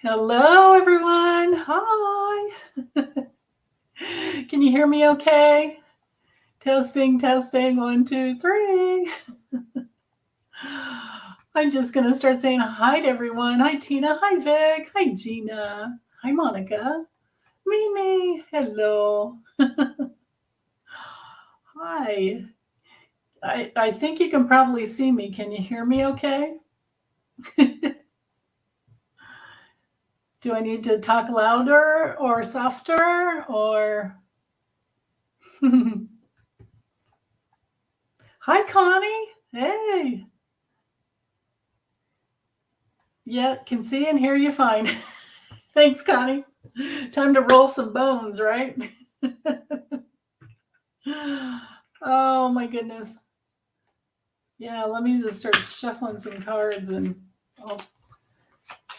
Hello, everyone. Hi. Can you hear me okay? Testing, testing. 1, 2, 3. I'm just going to start saying hi to everyone. Hi, Tina. Hi, Vic. Hi, Gina. Hi, Monica. Mimi. Hello. Hi. I think you can probably see me. Can you hear me okay? Do I need to talk louder or softer or... Hi, Connie. Hey. Yeah, can see and hear you fine. Thanks, Connie. Time to roll some bones, right? Oh, my goodness. Yeah, let me just start shuffling some cards and... Oh.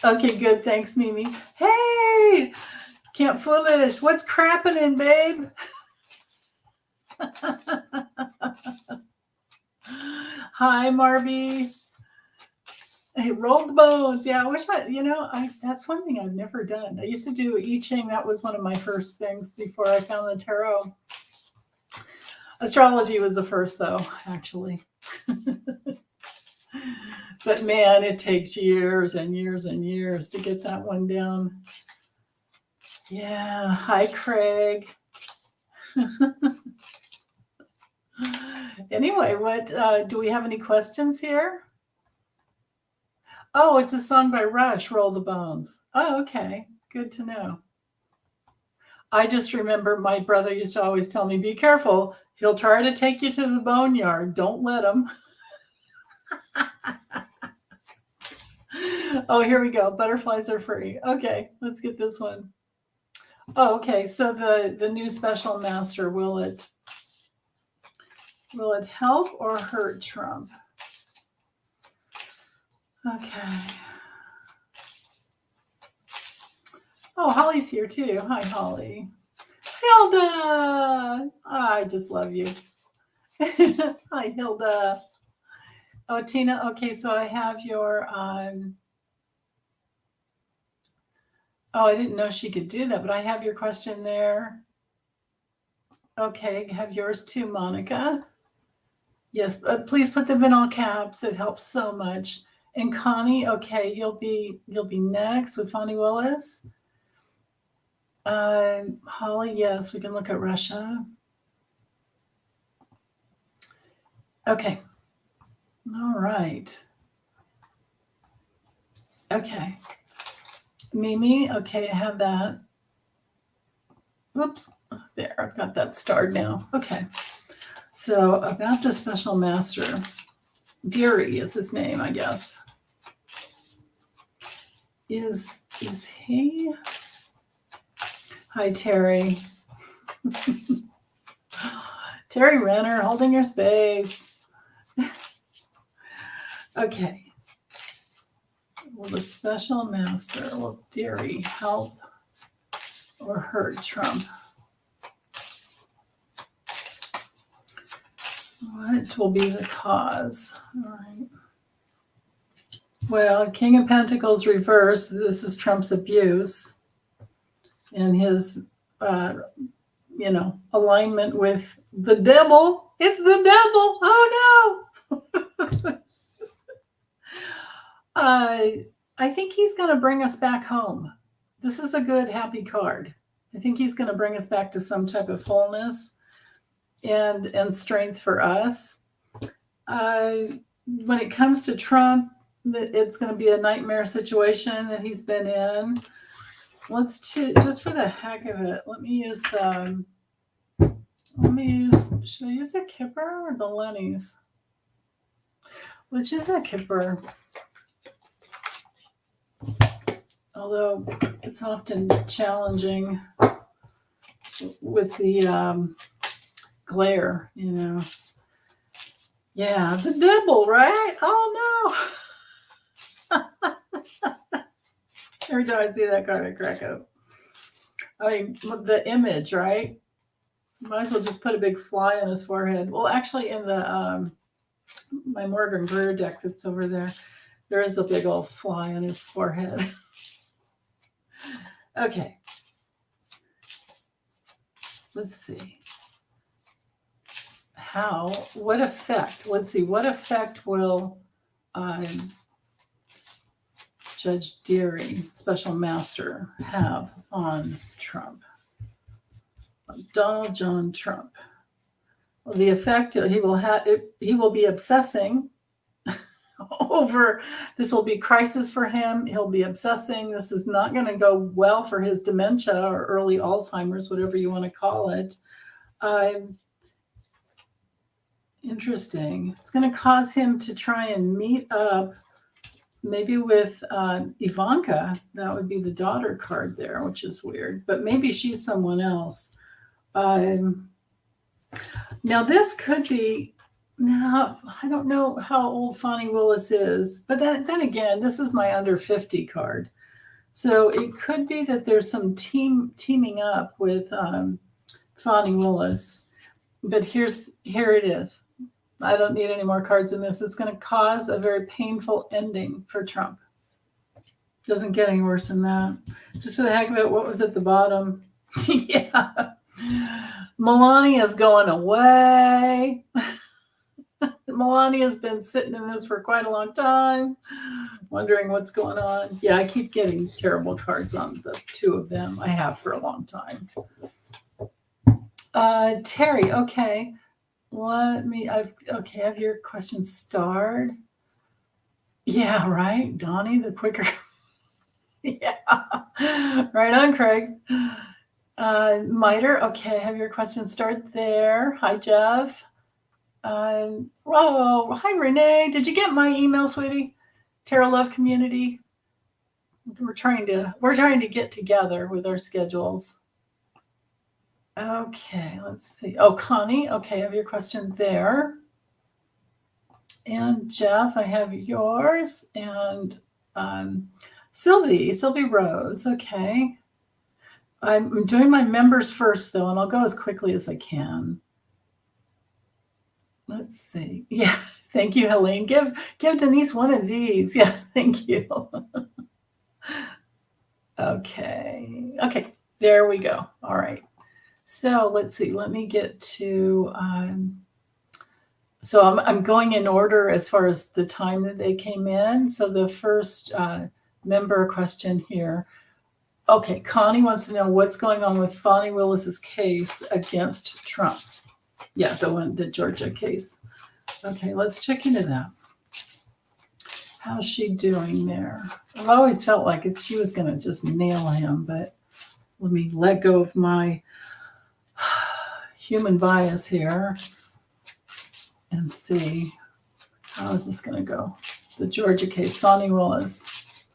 Okay, good. Thanks, Mimi. Hey! Can't foolish. What's crapping, babe? Hi, Marby. Hey, rolled bones. Yeah, I wish that's one thing I've never done. I used to do I Ching. That was one of my first things before I found the tarot. Astrology was the first, though, actually. But man, it takes years and years and years to get that one down. Yeah. Hi, Craig. Anyway, what do we have any questions here? Oh, it's a song by Rush, Roll the Bones. Oh, okay. Good to know. I just remember my brother used to always tell me, be careful. He'll try to take you to the boneyard. Don't let him. Oh, here we go. Butterflies are free. Okay, let's get this one. Oh, okay. So the new special master, will it help or hurt Trump? Okay. Oh, Holly's here too. Hi, Holly. Hilda! I just love you. Hi, Hilda. Oh, Tina. Okay, so I have your... Oh, I didn't know she could do that, but I have your question there. Okay, have yours too, Monica. Yes, please put them in all caps. It helps so much. And Connie, okay, you'll be next with Fonnie Willis. Holly, yes, we can look at Russia. Okay. All right. Okay. Mimi, okay, I have that. Whoops. There, I've got that starred now. Okay. So about the special master, Deary is his name, I guess. Is he? Hi, Terry. Terry Renner, holding your space. Okay. Will the special master, will Deary help or hurt Trump? What will be the cause? All right. Well, King of Pentacles reversed. This is Trump's abuse and his, alignment with the devil. It's the devil. Oh, no. I think he's going to bring us back home. This is a good, happy card. I think he's going to bring us back to some type of wholeness and strength for us. When it comes to Trump, it's going to be a nightmare situation that he's been in. Just for the heck of it, should I use a Kipper or the Lennies? Which is a Kipper? Although it's often challenging with the glare, Yeah, the devil, right? Oh, no. Every time I see that card, I crack up. I mean, the image, right? Might as well just put a big fly on his forehead. Well, actually, in the my Morgan Greer deck that's over there, there is a big old fly on his forehead. Okay. Let's see. What effect? Let's see. What effect will Judge Deary, Special Master, have on Trump? Donald John Trump. Well, the effect he will be obsessing over. This will be crisis for him. He'll be obsessing. This is not going to go well for his dementia or early Alzheimer's, whatever you want to call it. Interesting. It's going to cause him to try and meet up maybe with Ivanka. That would be the daughter card there, which is weird, but maybe she's someone else. Now this could be, now I don't know how old Fonnie Willis is, but then again, this is my under 50 card. So it could be that there's some teaming up with Fonnie Willis, but here it is. I don't need any more cards in this. It's going to cause a very painful ending for Trump. Doesn't get any worse than that. Just for the heck of it, what was at the bottom? Yeah. Melania's going away. Melania's been sitting in this for quite a long time, wondering what's going on. Yeah, I keep getting terrible cards on the two of them. I have for a long time. Terry, okay. Have your question starred. Yeah, right. Donnie, the quicker. Yeah. Right on, Craig. Miter, okay, have your question start there. Hi, Jeff. Hi, Renee. Did you get my email, sweetie? Tarot Love Community. We're trying to get together with our schedules. Okay, let's see. Oh, Connie, okay, I have your question there. And Jeff, I have yours. And Sylvie Rose, okay. I'm doing my members first, though, and I'll go as quickly as I can. Let's see. Yeah, thank you, Helene. Give Denise one of these. Yeah, thank you. Okay, there we go. All right. So let's see. Let me get to. So I'm going in order as far as the time that they came in. So the first member question here. Okay, Connie wants to know what's going on with Fonnie Willis's case against Trump. Yeah, the Georgia case. Okay, let's check into that. How's she doing there? I've always felt like she was going to just nail him, but let me let go of my human bias here and see how is this going to go. The Georgia case, Fonnie Willis.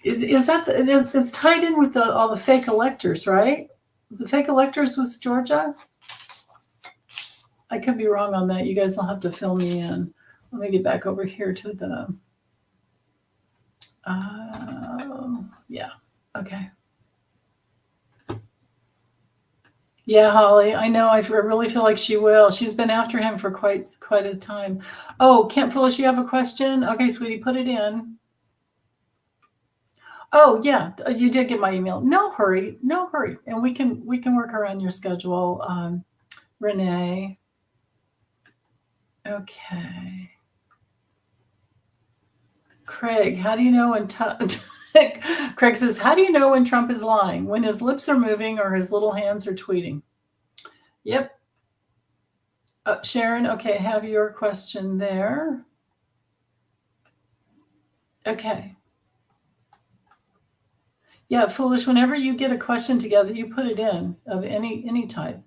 It's tied in with all the fake electors, right? The fake electors was Georgia? I could be wrong on that. You guys will have to fill me in. Let me get back over here to the... yeah, okay. Yeah, Holly, I know. I really feel like she will. She's been after him for quite a time. Oh, Camp Foolish, you have a question? Okay, sweetie, put it in. Oh, yeah, you did get my email. No hurry. And we can work around your schedule, Renee. Okay. Craig, how do you know when Craig says, how do you know when Trump is lying? When his lips are moving or his little hands are tweeting? Yep. Sharon, okay, have your question there. Okay. Yeah, Foolish, whenever you get a question together, you put it in of any type.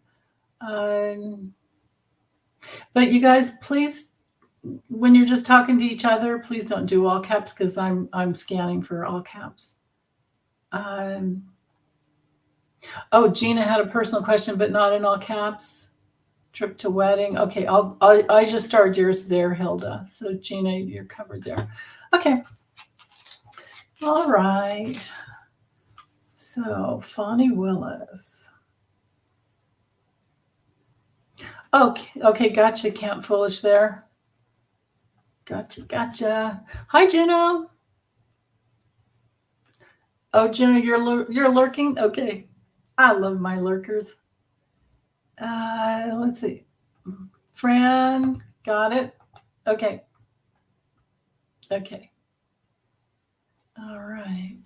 But you guys, please, when you're just talking to each other, please don't do all caps because I'm scanning for all caps. Oh, Gina had a personal question, but not in all caps. Trip to wedding. Okay, I just started yours there, Hilda. So Gina, you're covered there. Okay. All right. So Fonnie Willis. Okay, gotcha, Camp Foolish there. Gotcha. Hi, Juno. Oh, Jenna, you're lurking? Okay. I love my lurkers. Let's see. Fran, got it. Okay. Okay. All right.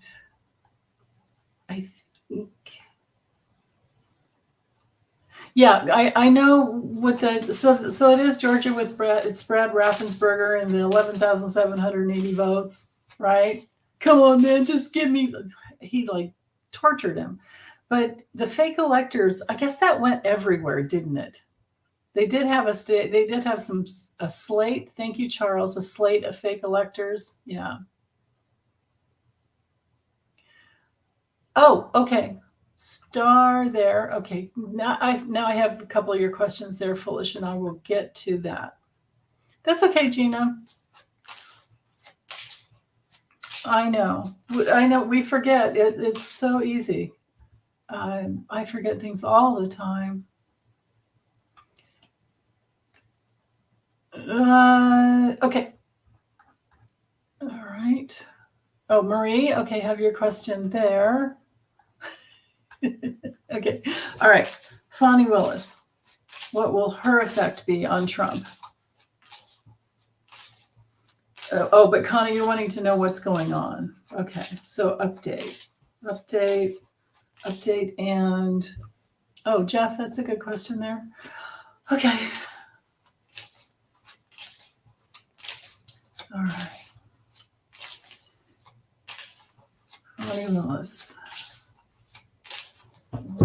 I think. Yeah, I know with the so it is Georgia with Brad. It's Brad Raffensperger and the 11,780 votes, right? Come on, man, just give me. He like tortured him, but the fake electors. I guess that went everywhere, didn't it? They did have a state. They did have a slate. Thank you, Charles. A slate of fake electors. Yeah. Oh, okay. Star there. Okay. Now I have a couple of your questions there, Foolish, and I will get to that. That's okay, Gina. I know. We forget. It's so easy. I forget things all the time. Okay. All right. Oh, Marie. Okay, have your question there. Okay. All right. Fonnie Willis. What will her effect be on Trump? But Connie, you're wanting to know what's going on. Okay. So update, and oh, Jeff, that's a good question there. Okay. All right. Fonnie Willis.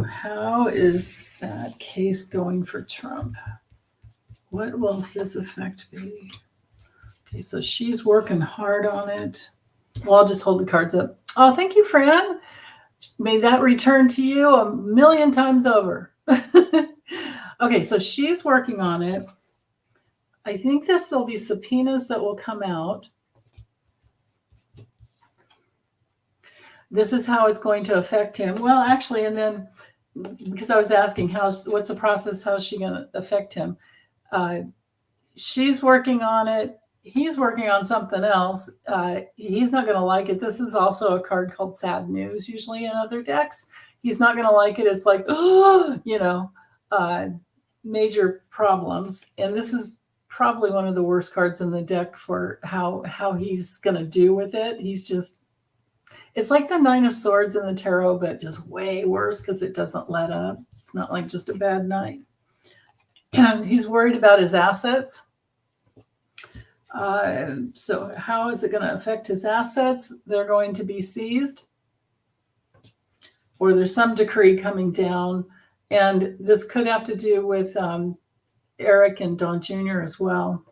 How is that case going for Trump? What will his effect be? Okay, so she's working hard on it. Well, I'll just hold the cards up. Oh, thank you, Fran. May that return to you 1,000,000 times over. Okay, so she's working on it. I think this will be subpoenas that will come out. This is how it's going to affect him. Well, actually, and then because I was asking what's the process, how's she going to affect him? She's working on it. He's working on something else. He's not going to like it. This is also a card called Sad News, usually in other decks. He's not going to like it. It's like, oh, major problems. And this is probably one of the worst cards in the deck for how he's going to do with it. It's like the Nine of Swords in the tarot, but just way worse because it doesn't let up. It's not like just a bad night. He's worried about his assets. So how is it going to affect his assets? They're going to be seized, or there's some decree coming down. And this could have to do with Eric and Don Jr. as well.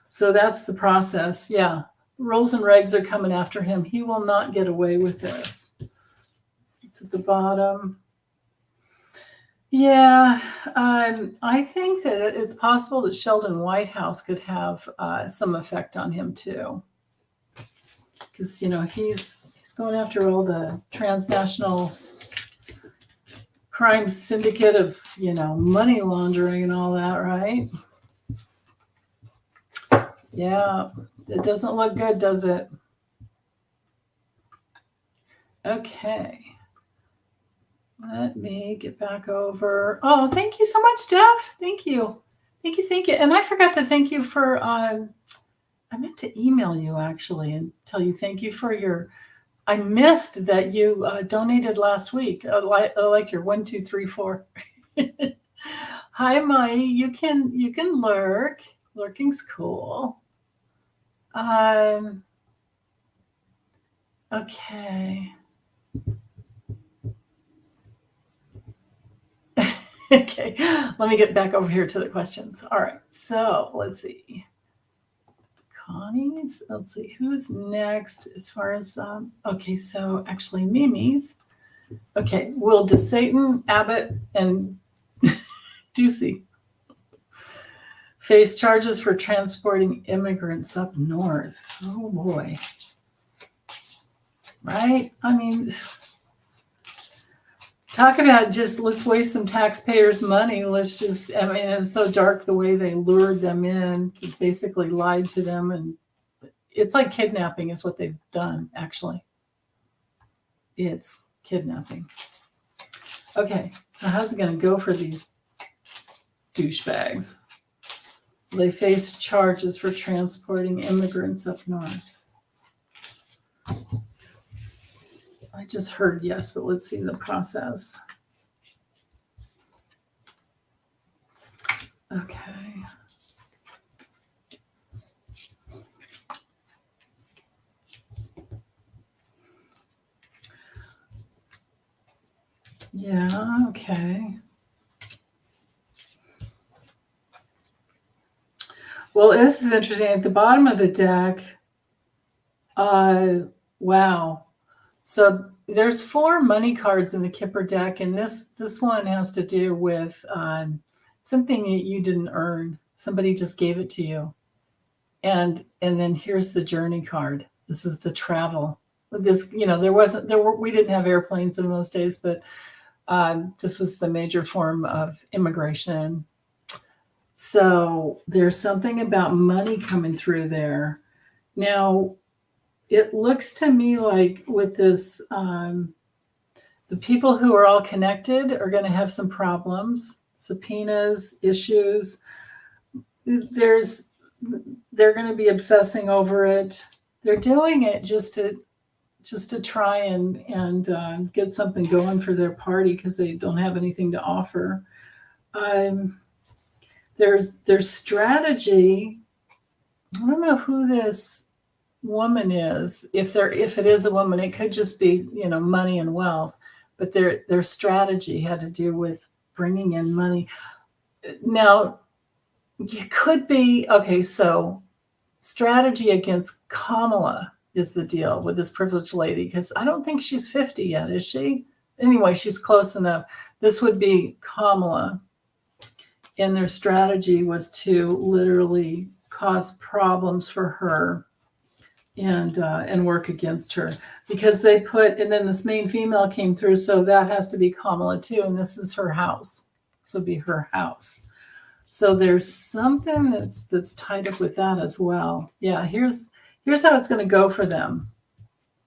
So that's the process. Yeah. Rules and regs are coming after him. He will not get away with this. It's at the bottom. Yeah, I think that it's possible that Sheldon Whitehouse could have some effect on him too, because he's going after all the transnational crime syndicate of money laundering and all that, right? Yeah, it doesn't look good, does it? Okay. Let me get back over. Oh, thank you so much, Jeff. Thank you. And I forgot to thank you for, I meant to email you actually and tell you thank you for I missed that you donated last week. I like your 1, 2, 3, 4. Hi, Mai. You can lurk. Lurking's cool. Okay. Okay, let me get back over here to the questions. All right, so let's see. Connie's, let's see, who's next as far as, okay, so actually Mimi's. Okay, Will DeSatan, Abbott, and Ducey face charges for transporting immigrants up north. Oh boy. Right? I mean, talk about let's waste some taxpayers' money. It's so dark the way they lured them in, basically lied to them. And it's like kidnapping is what they've done, actually. it's kidnapping. Okay, so how's it going to go for these douchebags? They face charges for transporting immigrants up north. I just heard yes, but let's see the process. Okay. Yeah, okay. Well, this is interesting. At the bottom of the deck, wow. So there's 4 money cards in the Kipper deck, and this one has to do with something that you didn't earn. Somebody just gave it to you. And then here's the journey card. This is the travel. This, we didn't have airplanes in those days, but this was the major form of immigration. So there's something about money coming through there. Now, it looks to me like with this, the people who are all connected are going to have some problems, subpoenas, issues. They're going to be obsessing over it. They're doing it just to try and get something going for their party because they don't have anything to offer. There's strategy. I don't know who this woman is. If it is a woman, it could just be money and wealth. But their strategy had to do with bringing in money. Now, it could be okay. So, strategy against Kamala is the deal with this privileged lady, because I don't think she's 50 yet, is she? Anyway, she's close enough. This would be Kamala. And their strategy was to literally cause problems for her and work against her, because they put, and then this main female came through, so that has to be Kamala too, and this is her house. This would be her house. So there's something that's tied up with that as well. Yeah, here's how it's going to go for them.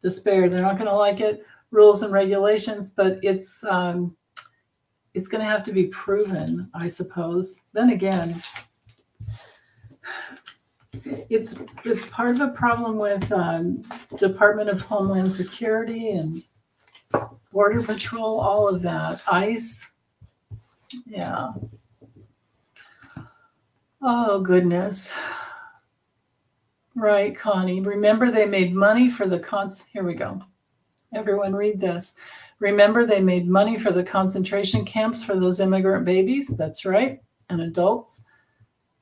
Despair. They're not going to like it. Rules and regulations, but it's going to have to be proven, I suppose. Then again, it's part of a problem with Department of Homeland Security and Border Patrol, all of that. ICE. Yeah. Oh, goodness. Right, Connie. Remember, they made money for the Here we go. Everyone read this. Remember, they made money for the concentration camps for those immigrant babies. That's right. And adults.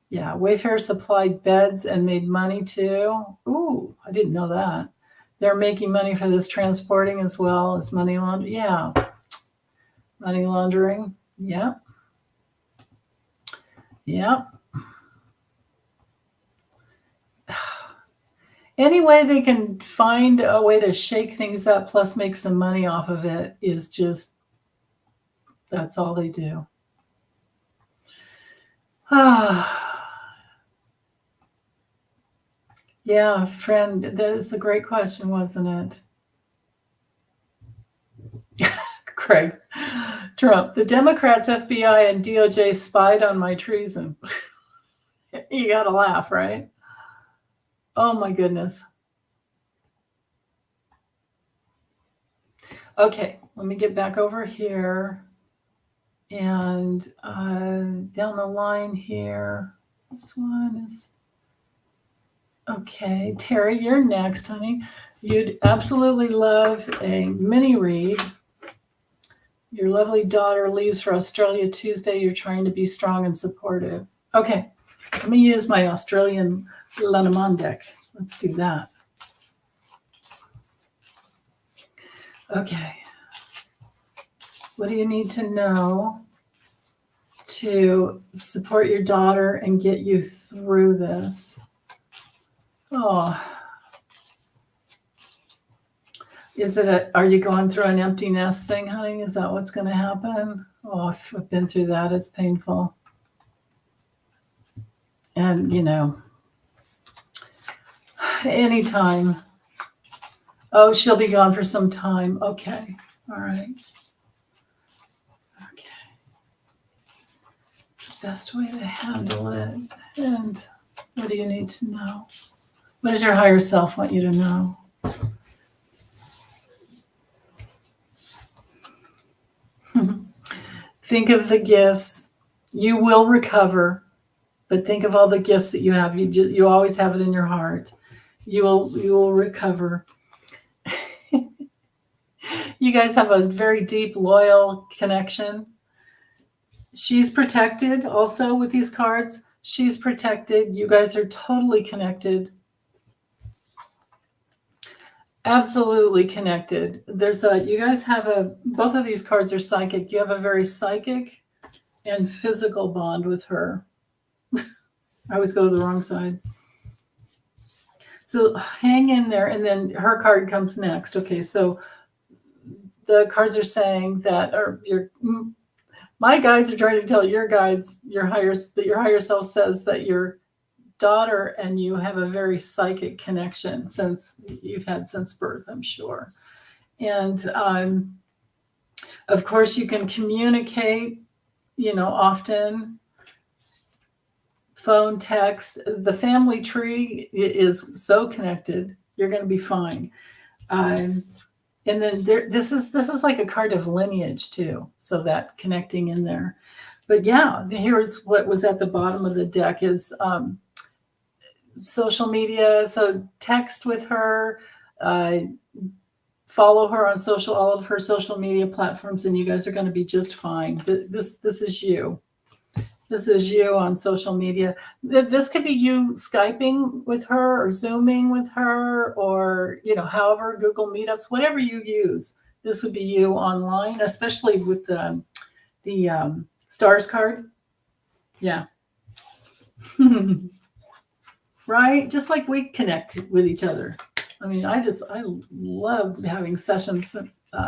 Yeah. Wayfair supplied beds and made money too. Ooh, I didn't know that. They're making money for this transporting as well as money laundering. Yeah. Money laundering. Yeah. Yeah. Any way they can find a way to shake things up plus make some money off of it is just, that's all they do. Yeah, friend, that's a great question, wasn't it? Craig. Trump, the Democrats, FBI, and DOJ spied on my treason. You got to laugh, right? Oh, my goodness. Okay, let me get back over here. And down the line here, this one is... Okay, Terry, you're next, honey. You'd absolutely love a mini read. Your lovely daughter leaves for Australia Tuesday. You're trying to be strong and supportive. Okay, let me use my Australian Lenormand deck. Let's do that. Okay. What do you need to know to support your daughter and get you through this? Oh. Are you going through an empty nest thing, honey? Is that what's going to happen? Oh, I've been through that. It's painful. And, anytime Oh, she'll be gone for some time. Okay. All right. Okay. It's the best way to handle it. And what do you need to know? What does your higher self want you to know? Think of the gifts. You will recover, but think of all the gifts that you have. You always have it in your heart. You will recover. You guys have a very deep, loyal connection. She's protected also with these cards. She's protected. You guys are totally connected. Absolutely connected. You guys have both of these cards are psychic. You have a very psychic and physical bond with her. I always go to the wrong side. So hang in there, and then her card comes next. Okay, so the cards are saying that, my guides are trying to tell your guides, your higher self says that your daughter and you have a very psychic connection since birth, I'm sure. And of course, you can communicate, often. Phone, text. The family tree is so connected. You're going to be fine. And then this is like a card of lineage too. So that connecting in there. But yeah, here's what was at the bottom of the deck is social media. So text with her, follow her on all of her social media platforms, and you guys are going to be just fine. This is you. This is you on social media. This could be you Skyping with her or Zooming with her or, however, Google Meetups, whatever you use. This would be you online, especially with the stars card. Yeah. Right? Just like we connect with each other. I mean, I love having sessions,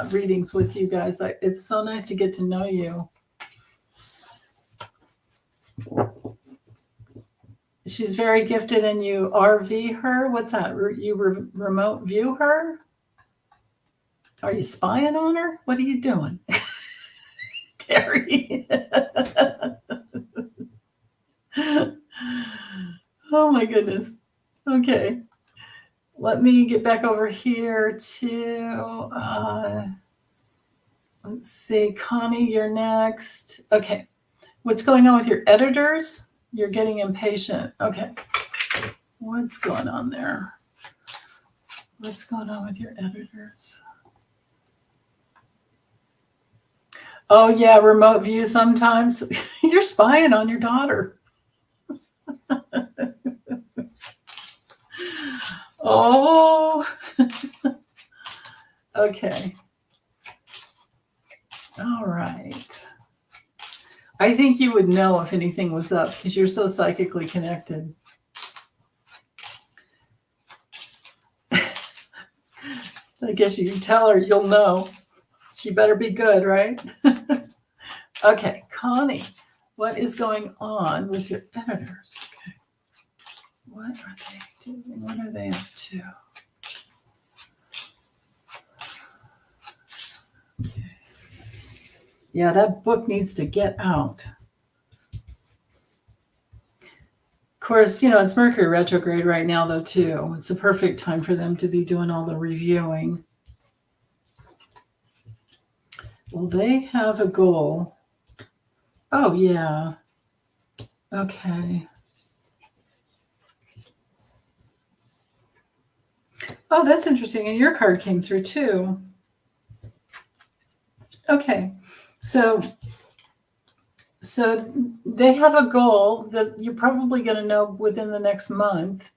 readings with you guys. It's so nice to get to know you. She's very gifted, and you RV her. What's that? You remote view her? Are you spying on her? What are you doing, Terry? Oh my goodness. Okay. Let me get back over here to, let's see, Connie, you're next. Okay. What's going on with your editors? You're getting impatient. Okay. What's going on there? What's going on with your editors? Oh, yeah, remote view sometimes. You're spying on your daughter. Oh. Okay. All right. I think you would know if anything was up because you're so psychically connected. I guess you can tell her, you'll know. She better be good, right? Okay, Connie, what is going on with your editors? Okay. What are they doing? What are they up to? Okay. Yeah, that book needs to get out. Of course, it's Mercury retrograde right now, though, too. It's a perfect time for them to be doing all the reviewing. Well, they have a goal. Oh, yeah. Okay. Oh, that's interesting. And your card came through, too. Okay. So they have a goal that you're probably going to know within the next month.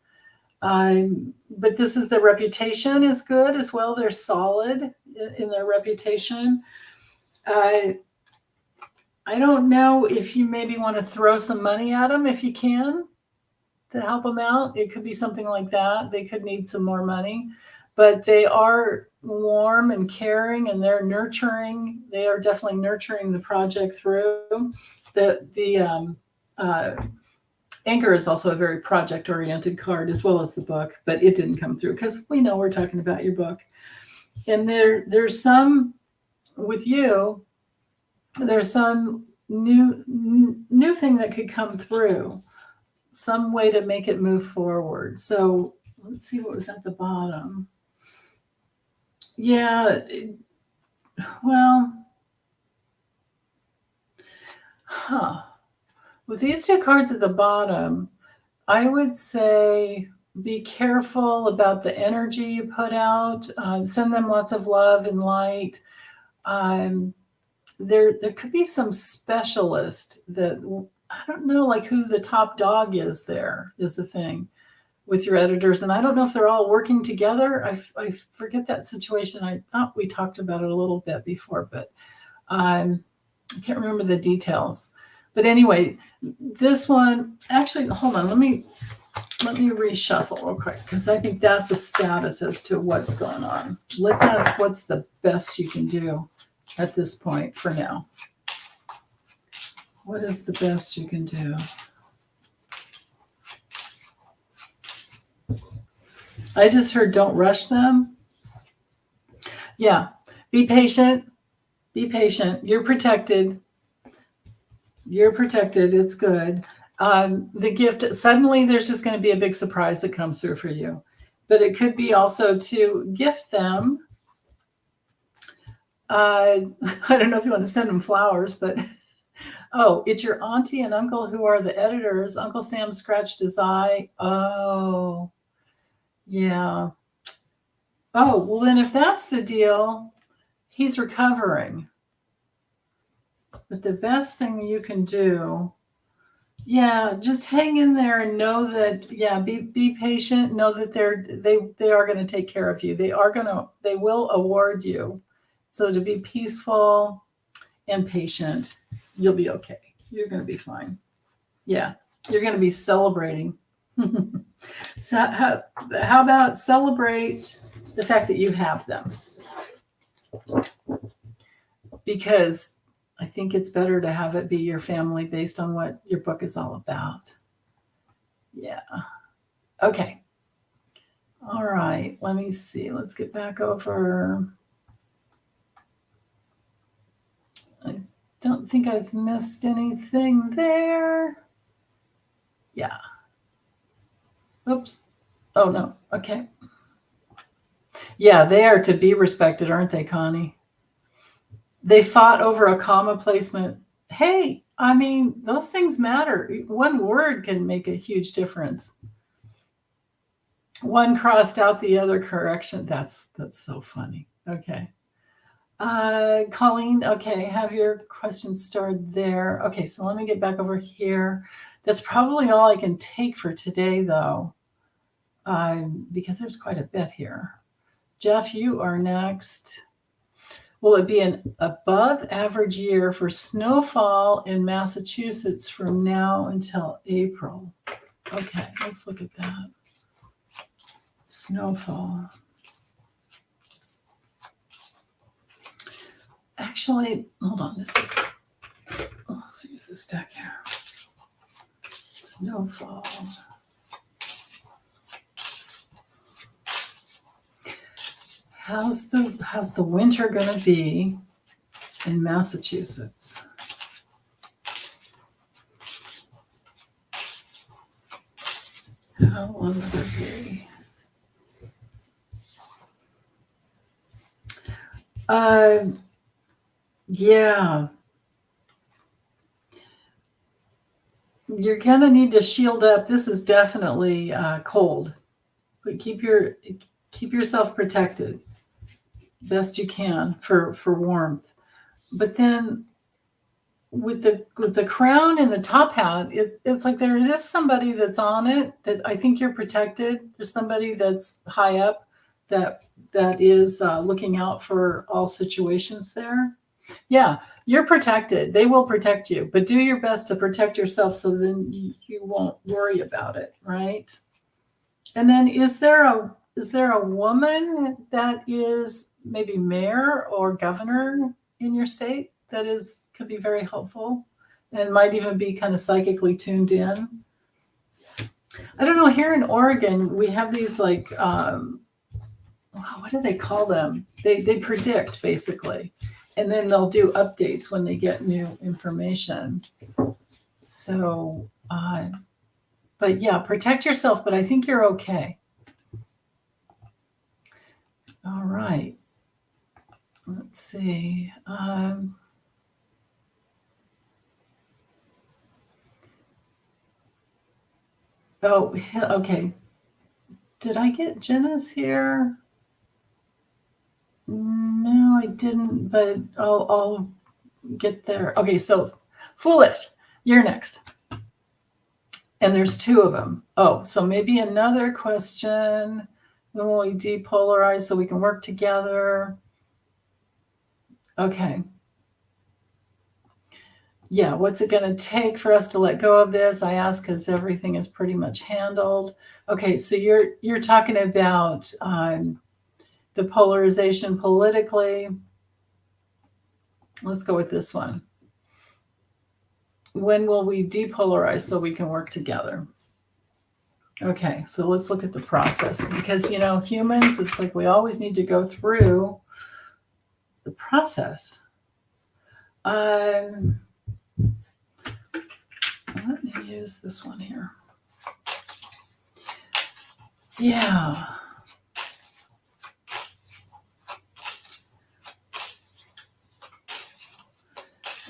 But this is their reputation is good as well. They're solid in their reputation. I don't know if you maybe want to throw some money at them if you can to help them out. It could be something like that. They could need some more money, but they are warm and caring, and they're nurturing. They are definitely nurturing the project through Anchor is also a very project-oriented card, as well as the book, but it didn't come through because we know we're talking about your book. And there's some with you. There's some new thing that could come through, some way to make it move forward. So let's see what was at the bottom. Yeah, well, with these two cards at the bottom, I would say be careful about the energy you put out. Send them lots of love and light. There could be some specialist that, I don't know, like who the top dog is there is the thing with your editors. And I don't know if they're all working together. I forget that situation. I thought we talked about it a little bit before, but I can't remember the details. But anyway, this one, actually, hold on, let me reshuffle real quick, because I think that's a status as to what's going on. Let's ask what's the best you can do at this point for now. What is the best you can do? I just heard don't rush them. Yeah, be patient. Be patient. You're protected. You're protected. It's good. The gift, suddenly there's just going to be a big surprise that comes through for you. But it could be also to gift them. I don't know if you want to send them flowers, but oh, it's your auntie and uncle who are the editors. Uncle Sam scratched his eye. Oh, yeah. Oh, well, then if that's the deal, he's recovering. But the best thing you can do, yeah, just hang in there and know that, yeah, be patient. Know that they are going to take care of you. They will award you. So to be peaceful and patient, you'll be okay. You're going to be fine. Yeah, you're going to be celebrating. So how about celebrate the fact that you have them? Because I think it's better to have it be your family based on what your book is all about. Yeah. Okay. All right. Let me see. Let's get back over. I don't think I've missed anything there. Yeah. Oops. Oh, no. Okay. Yeah, they are to be respected, aren't they, Connie? They fought over a comma placement. Hey, I mean, those things matter. One word can make a huge difference. One crossed out the other correction. That's so funny. Okay. Colleen, okay, have your questions stored there. Okay, so let me get back over here. That's probably all I can take for today, though, because there's quite a bit here. Jeff, you are next. Will it be an above average year for snowfall in Massachusetts from now until April? Okay, let's look at that. Snowfall. Actually, hold on. Let's use this deck here. Snowfall. How's the winter going to be in Massachusetts? How long will it be? Yeah. You're going to need to shield up. This is definitely cold. But keep yourself protected best you can for warmth. But then with the crown and the top hat, it's like there is somebody that's on it that I think you're protected. There's somebody that's high up that is looking out for all situations there. Yeah, you're protected. They will protect you, but do your best to protect yourself so then you won't worry about it, right? And then is there a woman that is maybe mayor or governor in your state that could be very helpful and might even be kind of psychically tuned in? I don't know. Here in Oregon, we have these like, what do they call them? They predict basically, and then they'll do updates when they get new information. So, but yeah, protect yourself. But I think you're okay. All right. Let's see. Oh, okay. Did I get Jenna's here? No, I didn't, but I'll get there. Okay, so Foolish, you're next. And there's two of them. Oh, so maybe another question. When will we depolarize so we can work together? Okay. Yeah, what's it going to take for us to let go of this? I ask because everything is pretty much handled. Okay, so you're talking about the polarization politically. Let's go with this one. When will we depolarize so we can work together? Okay, so let's look at the process, because humans, it's like we always need to go through the process. Let me use this one here. Yeah.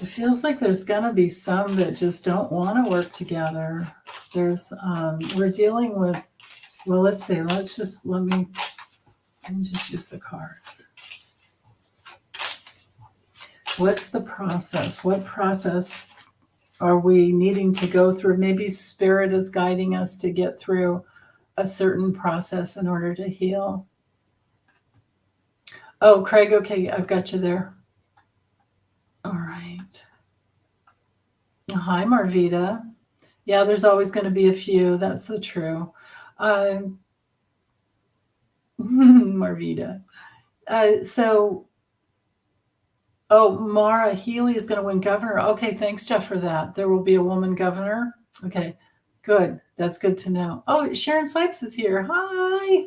It feels like there's gonna be some that just don't want to work together. There's we're dealing with, well, let's see, let me just use the cards. What's the process? What process are we needing to go through? Maybe Spirit is guiding us to get through a certain process in order to heal. Oh, Craig, okay, I've got you there. All right. Hi, Marvita. Yeah, there's always going to be a few. That's so true. Marvita. Mara Healy is going to win governor. Okay, thanks, Jeff, for that. There will be a woman governor. Okay, good. That's good to know. Oh, Sharon Sipes is here. Hi.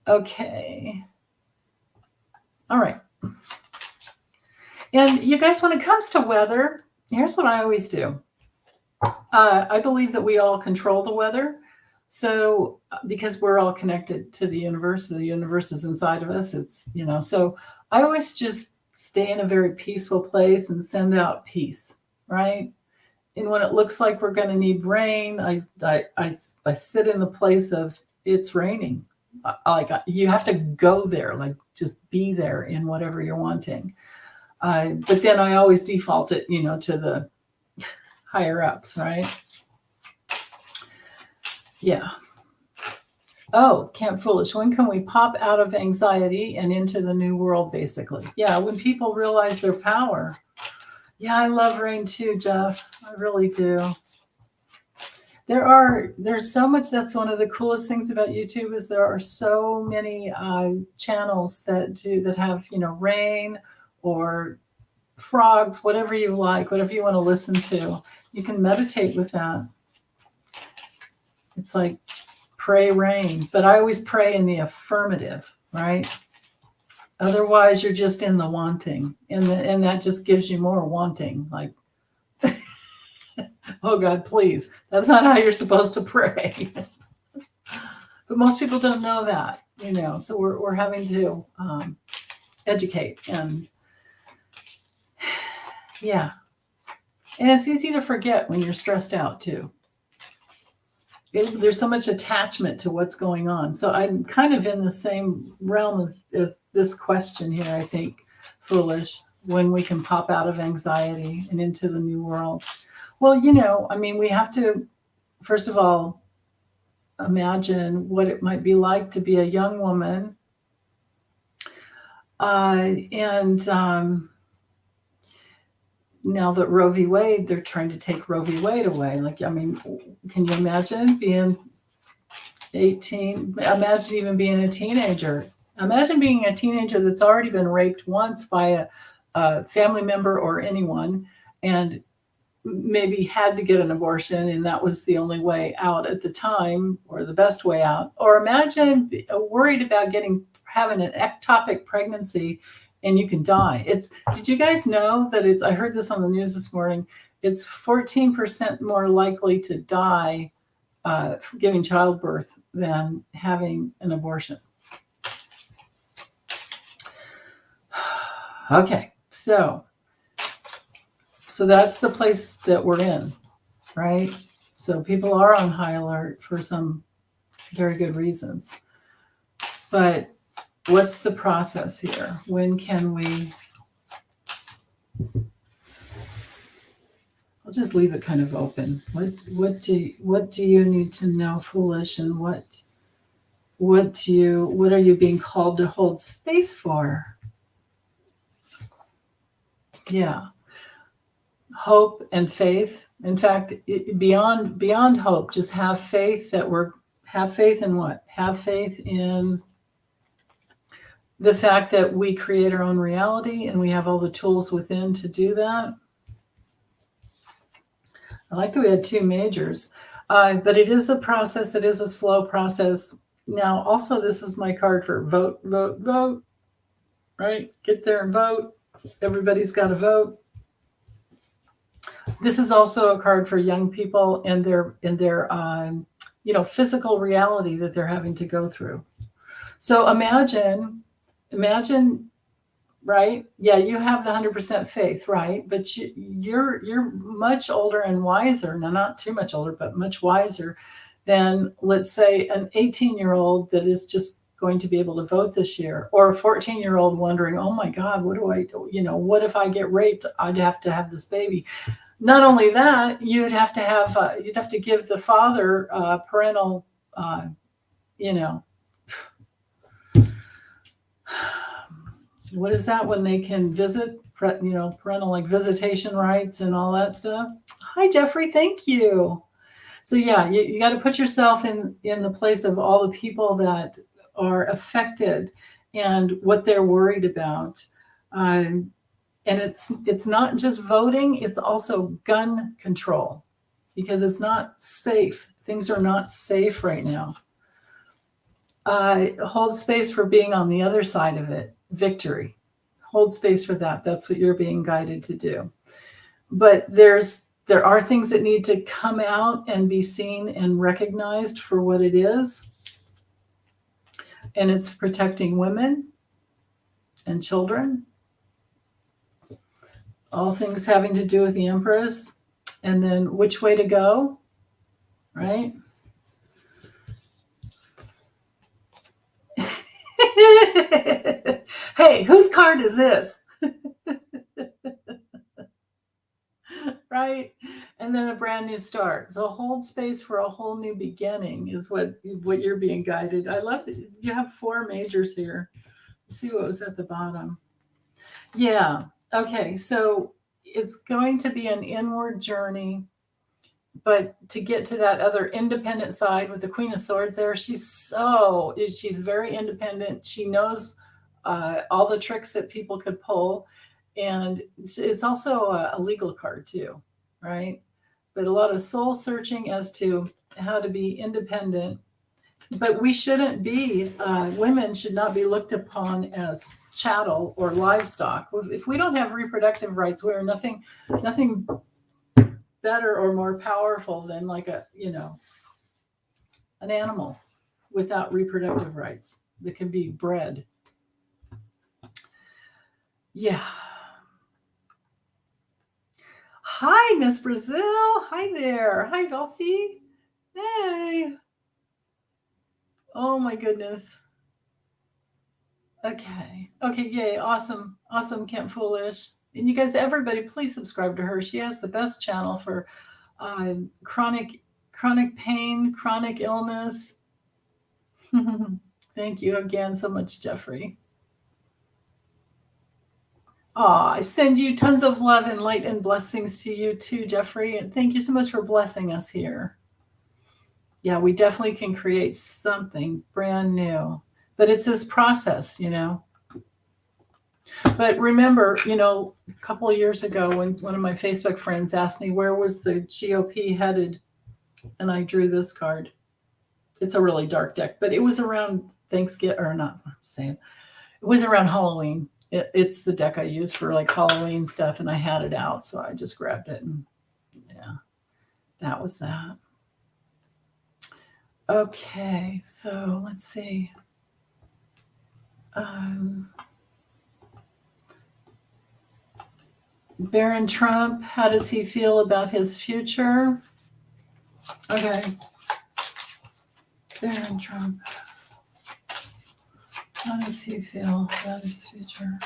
Okay. All right. And you guys, when it comes to weather, here's what I always do. I believe that we all control the weather. So, because we're all connected to the universe is inside of us. It's, so I always just stay in a very peaceful place and send out peace, right? And when it looks like we're going to need rain, I sit in the place of it's raining. You have to go there, like just be there in whatever you're wanting. But then I always default it, to the higher ups, right? Yeah. Oh, Camp Foolish. When can we pop out of anxiety and into the new world, basically? Yeah, when people realize their power. Yeah, I love rain too, Jeff. I really do. There's so much. That's one of the coolest things about YouTube is there are so many channels that have, rain or frogs, whatever you like, whatever you want to listen to. You can meditate with that. It's like pray rain, but I always pray in the affirmative, right? Otherwise, you're just in the wanting, and that just gives you more wanting. Like, oh God, please. That's not how you're supposed to pray. But most people don't know that, So we're having to educate, and yeah, and it's easy to forget when you're stressed out too. There's so much attachment to what's going on. So I'm kind of in the same realm as this question here, I think, Foolish, when we can pop out of anxiety and into the new world. Well, we have to, first of all, imagine what it might be like to be a young woman. Now that Roe v. Wade, they're trying to take Roe v. Wade away. Can you imagine being 18? Imagine even being a teenager. Imagine being a teenager that's already been raped once by a family member or anyone, and maybe had to get an abortion and that was the only way out at the time, or the best way out. Or imagine worried about having an ectopic pregnancy and you can die. Did you guys know that I heard this on the news this morning, it's 14% more likely to die giving childbirth than having an abortion. Okay, so that's the place that we're in, right? So people are on high alert for some very good reasons. But what's the process here? When can we... I'll just leave it kind of open. What do you need to know, foolish, and what are you being called to hold space for? Yeah. Hope and faith. In fact, beyond hope, just have faith have faith in what? Have faith in the fact that we create our own reality and we have all the tools within to do that. I like that we had two majors, but it is a process. It is a slow process. Now, also, this is my card for vote, vote, vote, right? Get there and vote. Everybody's got to vote. This is also a card for young people and their physical reality that they're having to go through. So imagine, right? Yeah, you have the 100% faith, right? But you're much older and wiser. Now, not too much older, but much wiser than, let's say, an 18-year-old that is just going to be able to vote this year, or a 14-year-old wondering, oh my God, what do I do? What if I get raped? I'd have to have this baby. Not only that, you'd have to give the father parental, what is that when they can visit, parental like visitation rights and all that stuff. Hi, Jeffrey. Thank you. So yeah, you got to put yourself in the place of all the people that are affected and what they're worried about. And it's not just voting, it's also gun control, because it's not safe. Things are not safe right now. Hold space for being on the other side of it. Victory. Hold space for that. That's what you're being guided to do. But there are things that need to come out and be seen and recognized for what it is. And it's protecting women and children. All things having to do with the Empress. And then which way to go, right? Hey, whose card is this? Right? And then a brand new start. So hold space for a whole new beginning is what you're being guided. I love that you have 4 majors here. Let's see what was at the bottom. Yeah. Okay. So it's going to be an inward journey, but to get to that other independent side with the Queen of Swords there, she's very independent. She knows all the tricks that people could pull. And it's also a legal card too, right? But a lot of soul searching as to how to be independent. But we shouldn't be, women should not be looked upon as chattel or livestock. If we don't have reproductive rights, we're nothing better or more powerful than like an animal without reproductive rights that can be bred. Yeah. Hi, Miss Brazil. Hi there. Hi, Velcy. Hey. Oh my goodness. Okay. Yay. Awesome. Camp Foolish. And you guys, everybody, please subscribe to her. She has the best channel for chronic pain, chronic illness. Thank you again so much, Jeffrey. I send you tons of love and light and blessings to you too, Jeffrey. And thank you so much for blessing us here. Yeah, we definitely can create something brand new. But it's this process, But remember, a couple of years ago when one of my Facebook friends asked me where was the GOP headed, and I drew this card. It's a really dark deck, but it was around Thanksgiving, or not saying, it was around Halloween. It's the deck I use for like Halloween stuff, and I had it out, so I just grabbed it, and yeah, that was that. Okay, so let's see. Baron Trump, how does he feel about his future? Okay. Baron Trump. How does he feel about his future?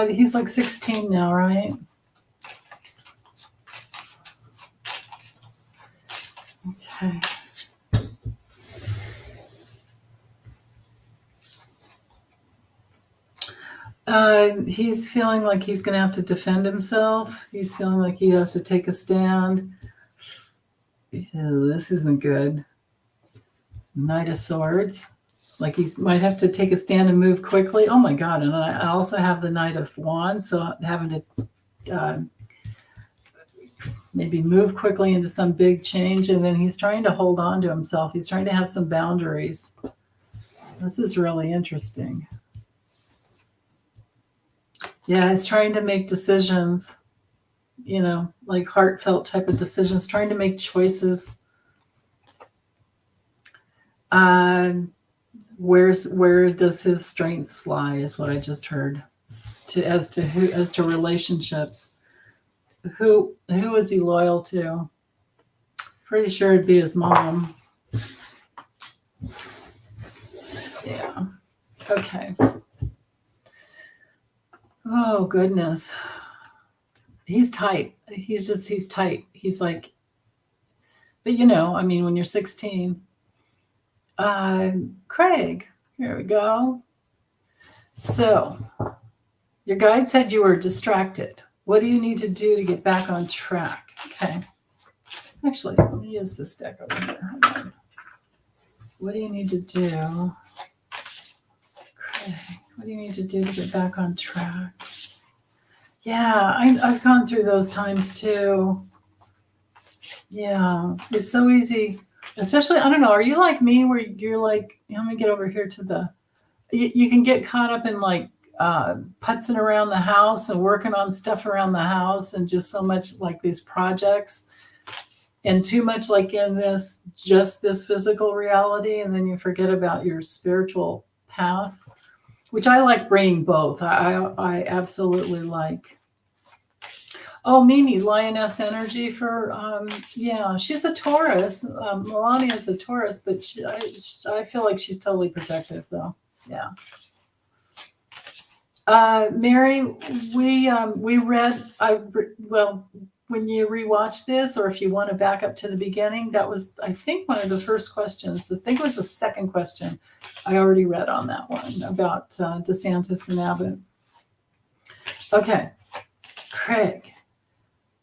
He's like 16 now, right? Okay. He's feeling like he's going to have to defend himself. He's feeling like he has to take a stand. Ew, this isn't good. Knight of Swords. Like he might have to take a stand and move quickly. Oh my God. And I also have the Knight of Wands. So having to maybe move quickly into some big change. And then he's trying to hold on to himself. He's trying to have some boundaries. This is really interesting. Yeah, he's trying to make decisions, like heartfelt type of decisions, trying to make choices. Where does his strengths lie is what I just heard. As to relationships. Who is he loyal to? Pretty sure it'd be his mom. Yeah. Okay. Oh, goodness. He's tight. He's tight. He's like, but when you're 16. Craig, here we go. So, your guide said you were distracted. What do you need to do to get back on track? Okay. Actually, let me use this deck over here. Hold on. What do you need to do? Craig, what do you need to do to get back on track? Yeah, I've gone through those times too. Yeah, it's so easy. Especially, I don't know, are you like me where you're like, let me get over here to you can get caught up in like putzing around the house and working on stuff around the house and just so much like these projects and too much like in this physical reality, and then you forget about your spiritual path, which I like bringing both. I absolutely like. Oh, Mimi, Lioness energy for, she's a Taurus. Melania's a Taurus, but I feel like she's totally protective, though. Yeah. Mary, we read, when you rewatch this, or if you want to back up to the beginning, that was, I think, one of the first questions. I think it was the second question I already read on that one about DeSantis and Abbott. Okay. Craig.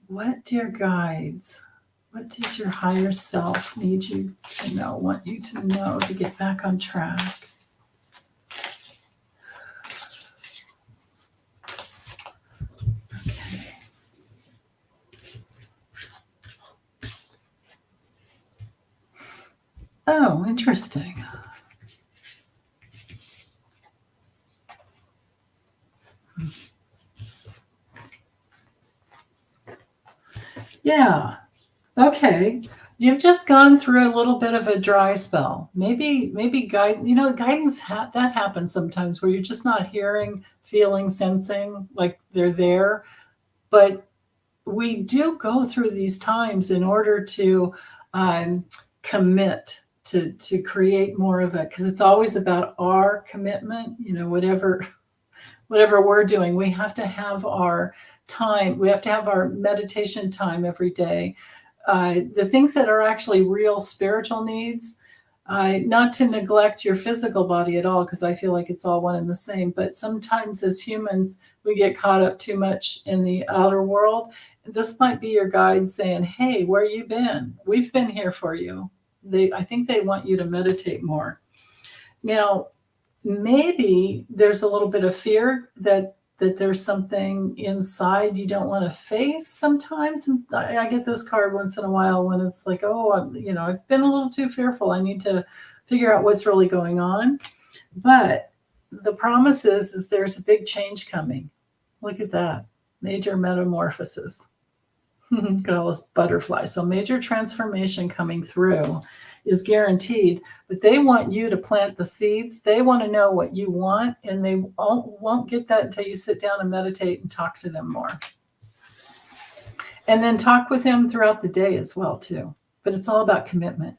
What, dear guides, what does your higher self need you to know, want you to know to get back on track? Okay. Oh, interesting. Yeah. Okay. You've just gone through a little bit of a dry spell. Maybe guidance that happens sometimes where you're just not hearing, feeling, sensing like they're there. But we do go through these times in order to commit to create more of it, because it's always about our commitment. Whatever we're doing, we have to have our time. We have to have our meditation time every day. The things that are actually real spiritual needs, not to neglect your physical body at all, because I feel like it's all one and the same. But sometimes as humans, we get caught up too much in the outer world. This might be your guide saying, hey, where you been? We've been here for you. I think they want you to meditate more. Now, maybe there's a little bit of fear that that there's something inside you don't want to face sometimes. And I get this card once in a while when it's like, oh, I've been a little too fearful. I need to figure out what's really going on. But the promise is there's a big change coming. Look at that. Major metamorphosis. Got all this butterfly. So major transformation coming through is guaranteed, but they want you to plant the seeds. They want to know what you want, and they won't get that until you sit down and meditate and talk to them more. And then talk with them throughout the day as well, too. But it's all about commitment.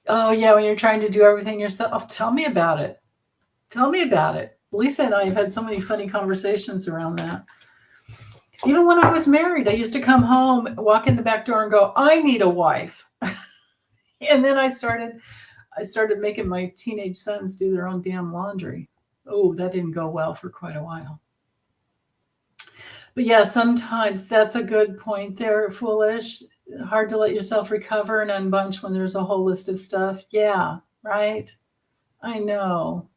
Oh, yeah, when you're trying to do everything yourself, oh, tell me about it. Tell me about it. Lisa and I have had so many funny conversations around that. Even when I was married, I used to come home, walk in the back door and go, I need a wife. And then I started making my teenage sons do their own damn laundry. Oh, that didn't go well for quite a while. But yeah, sometimes that's a good point there, Foolish. Hard to let yourself recover and unbunch when there's a whole list of stuff. Yeah, right? I know.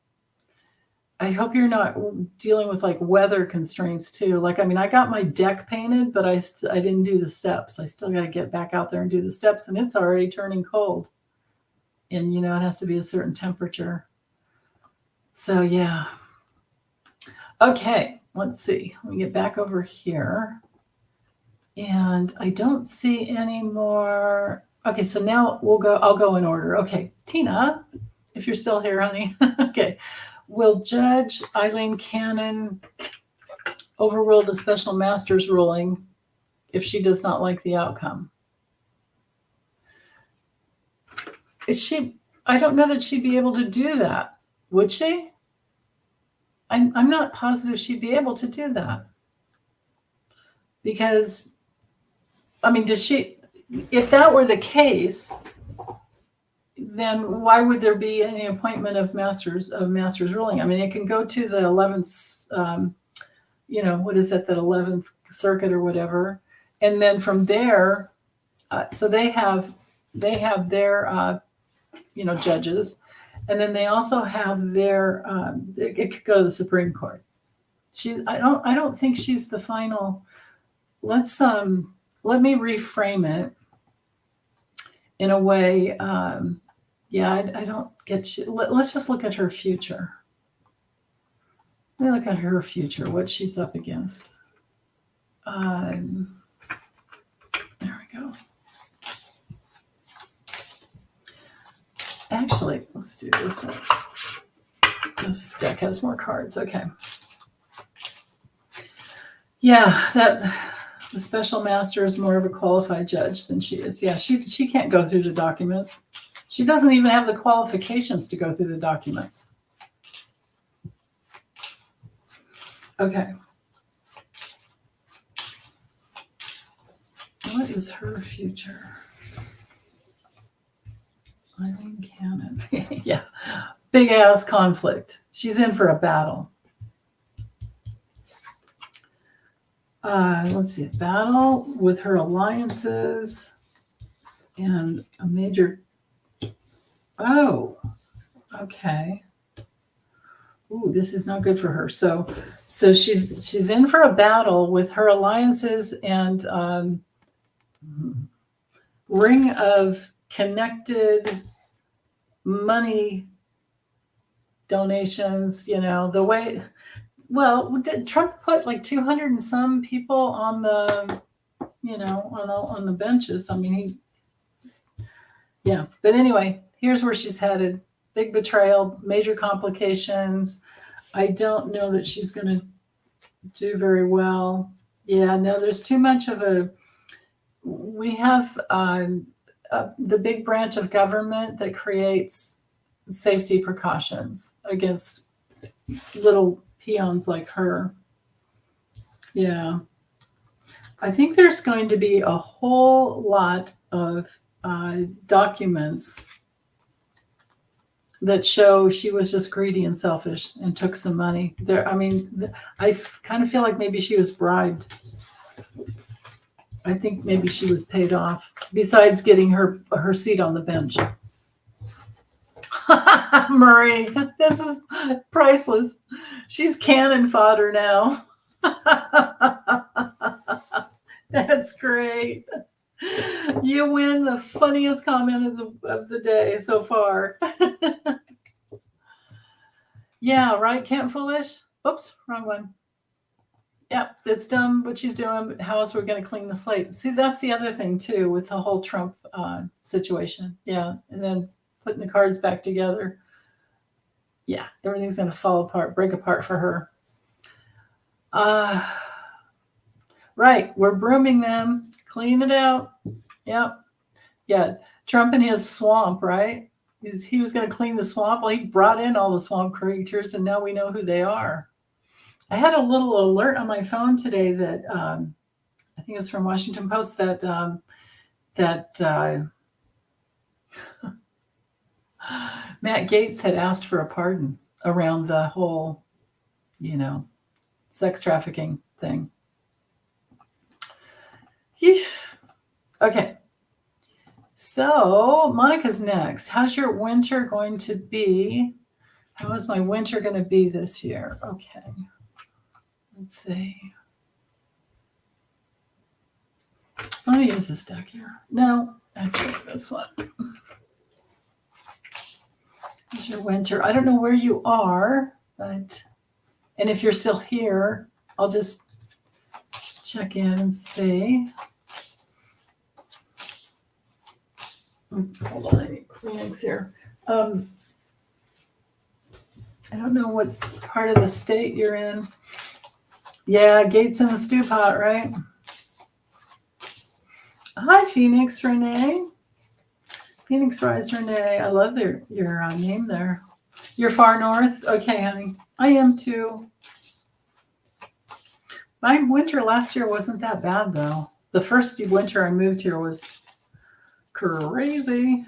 I hope you're not dealing with like weather constraints too. Like, I mean, I got my deck painted, but I didn't do the steps. I still got to get back out there and do the steps, and it's already turning cold. And, it has to be a certain temperature. So, yeah. Okay, let's see. Let me get back over here. And I don't see any more. Okay, so now I'll go in order. Okay, Tina, if you're still here, honey. Okay. Will Judge Eileen Cannon overrule the special master's ruling if she does not like the outcome? I don't know that she'd be able to do that. Would she? I'm not positive she'd be able to do that. Because, I mean, if that were the case, then why would there be any appointment of master's ruling? I mean, it can go to the 11th, what is it, that 11th circuit or whatever. And then from there, so they have their, judges. And then they also have their, it could go to the Supreme Court. I don't think she's the final. Let me reframe it in a way. I don't get you. Let's just look at her future. Let me look at her future, what she's up against. There we go. Actually, let's do this one. This deck has more cards. Okay. Yeah, the special master is more of a qualified judge than she is. Yeah, she can't go through the documents. She doesn't even have the qualifications to go through the documents. Okay. What is her future? Eileen Cannon. Yeah. Big ass conflict. She's in for a battle. Let's see. A battle with her alliances and a major. Oh, okay. Ooh, this is not good for her. So she's in for a battle with her alliances and ring of connected money donations. The way. Well, did Trump put like 200 and some people on the, on the benches? I mean, yeah. But anyway, here's where she's headed. Big betrayal, major complications. I don't know that she's going to do very well. Yeah, no, there's too much of we have the big branch of government that creates safety precautions against little peons like her. Yeah. I think there's going to be a whole lot of documents that show she was just greedy and selfish and took some money. I kind of feel like maybe she was bribed. I think maybe she was paid off, besides getting her seat on the bench. Marie, this is priceless. She's cannon fodder now. That's great. You win the funniest comment of the day so far. Yeah, right, Can't Foolish? Oops, wrong one. Yeah, it's dumb what she's doing, but how else we're going to clean the slate? See, that's the other thing, too, with the whole Trump situation. Yeah, and then putting the cards back together. Yeah, everything's going to fall apart, break apart for her. Right, we're brooming them. Clean it out. Yep. Yeah, Trump and his swamp, right? He was going to clean the swamp. Well, he brought in all the swamp creatures, and now we know who they are. I had a little alert on my phone today that I think it's from Washington Post that Matt Gaetz had asked for a pardon around the whole, sex trafficking thing. Yeesh. Okay. So Monica's next. How's your winter going to be? How is my winter going to be this year? Okay. Let's see. Let me use this deck here. No, actually this one. How's your winter? I don't know where you are, and if you're still here, I'll just check in and see. Hold on, I need Kleenex here. I don't know what part of the state you're in. Yeah, Gates in the stew pot, right? Hi, Phoenix Renee. Phoenix Rise Renee. I love your name there. You're far north? Okay, honey. I am too. My winter last year wasn't that bad, though. The first winter I moved here was crazy.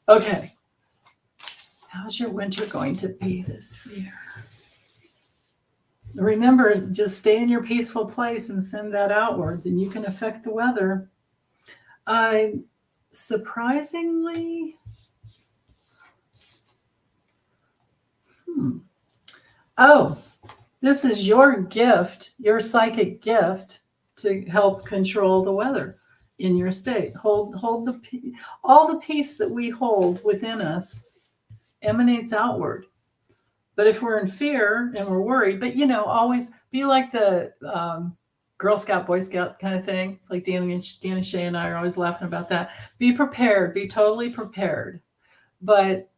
Okay. How's your winter going to be this year? Remember, just stay in your peaceful place and send that outwards, and you can affect the weather. Surprisingly, oh, this is your gift, your psychic gift to help control the weather in your state. Hold all the peace that we hold within us emanates outward. But if we're in fear and we're worried, but always be like the Girl Scout, Boy Scout kind of thing. It's like Dana Shay and I are always laughing about that. Be prepared, be totally prepared, but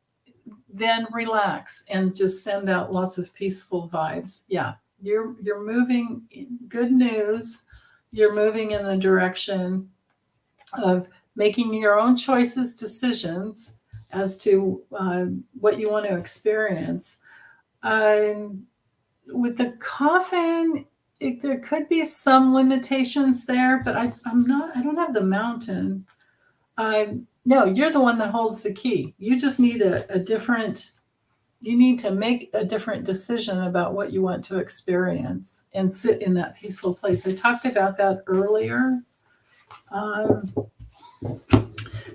then relax and just send out lots of peaceful vibes. Yeah, you're moving. Good news. You're moving in the direction of making your own choices, decisions as to what you want to experience. With the coffin, there could be some limitations there, but I don't have the mountain. No, you're the one that holds the key. You just need you need to make a different decision about what you want to experience and sit in that peaceful place. I talked about that earlier.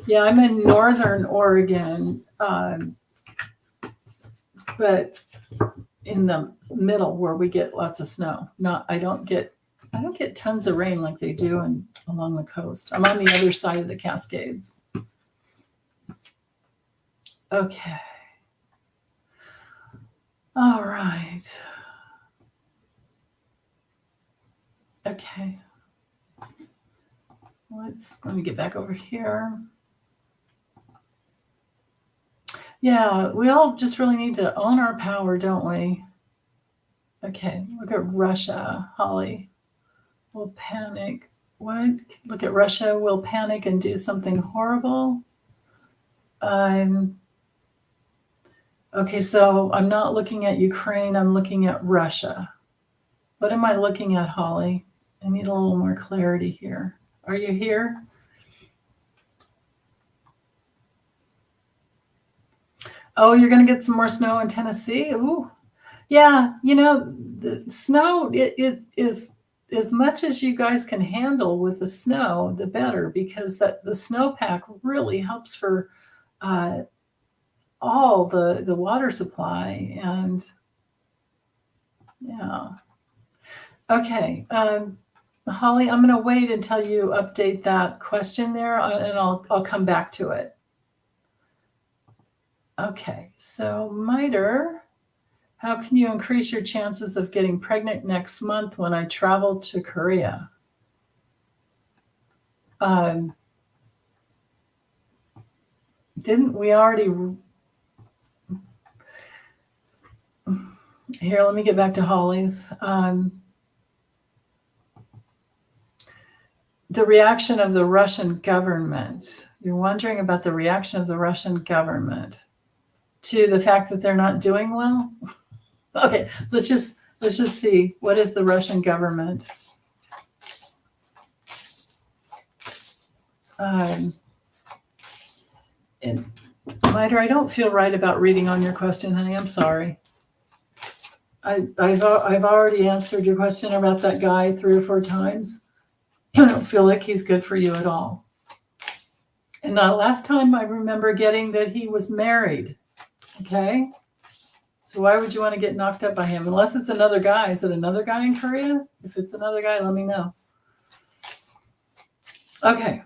Yeah, I'm in Northern Oregon, but in the middle where we get lots of snow. I don't get tons of rain like they do along the coast. I'm on the other side of the Cascades. Okay. All right. Okay. Let me get back over here. Yeah, we all just really need to own our power, don't we? Okay, look at Russia, Holly. Will panic. What? Look at Russia, will panic and do something horrible. Okay, so I'm not looking at Ukraine, I'm looking at Russia. What am I looking at, Holly? I need a little more clarity here. Are you here? Oh, you're going to get some more snow in Tennessee? Ooh. Yeah, the snow, it is as much as you guys can handle with the snow, the better, because the snowpack really helps for all the water supply. And yeah. Okay. Holly, I'm going to wait until you update that question there, and I'll come back to it. Okay. So Miter, how can you increase your chances of getting pregnant next month when I travel to Korea? Didn't we already... Here, let me get back to Holly's. The reaction of the Russian government. You're wondering about the reaction of the Russian government to the fact that they're not doing well? Okay, let's just see. What is the Russian government? Miter, I don't feel right about reading on your question, honey. I'm sorry. I've already answered your question about that guy 3 or 4 times. I don't feel like he's good for you at all. And last time I remember getting that he was married. Okay? So why would you want to get knocked up by him? Unless it's another guy. Is it another guy in Korea? If it's another guy, let me know. Okay.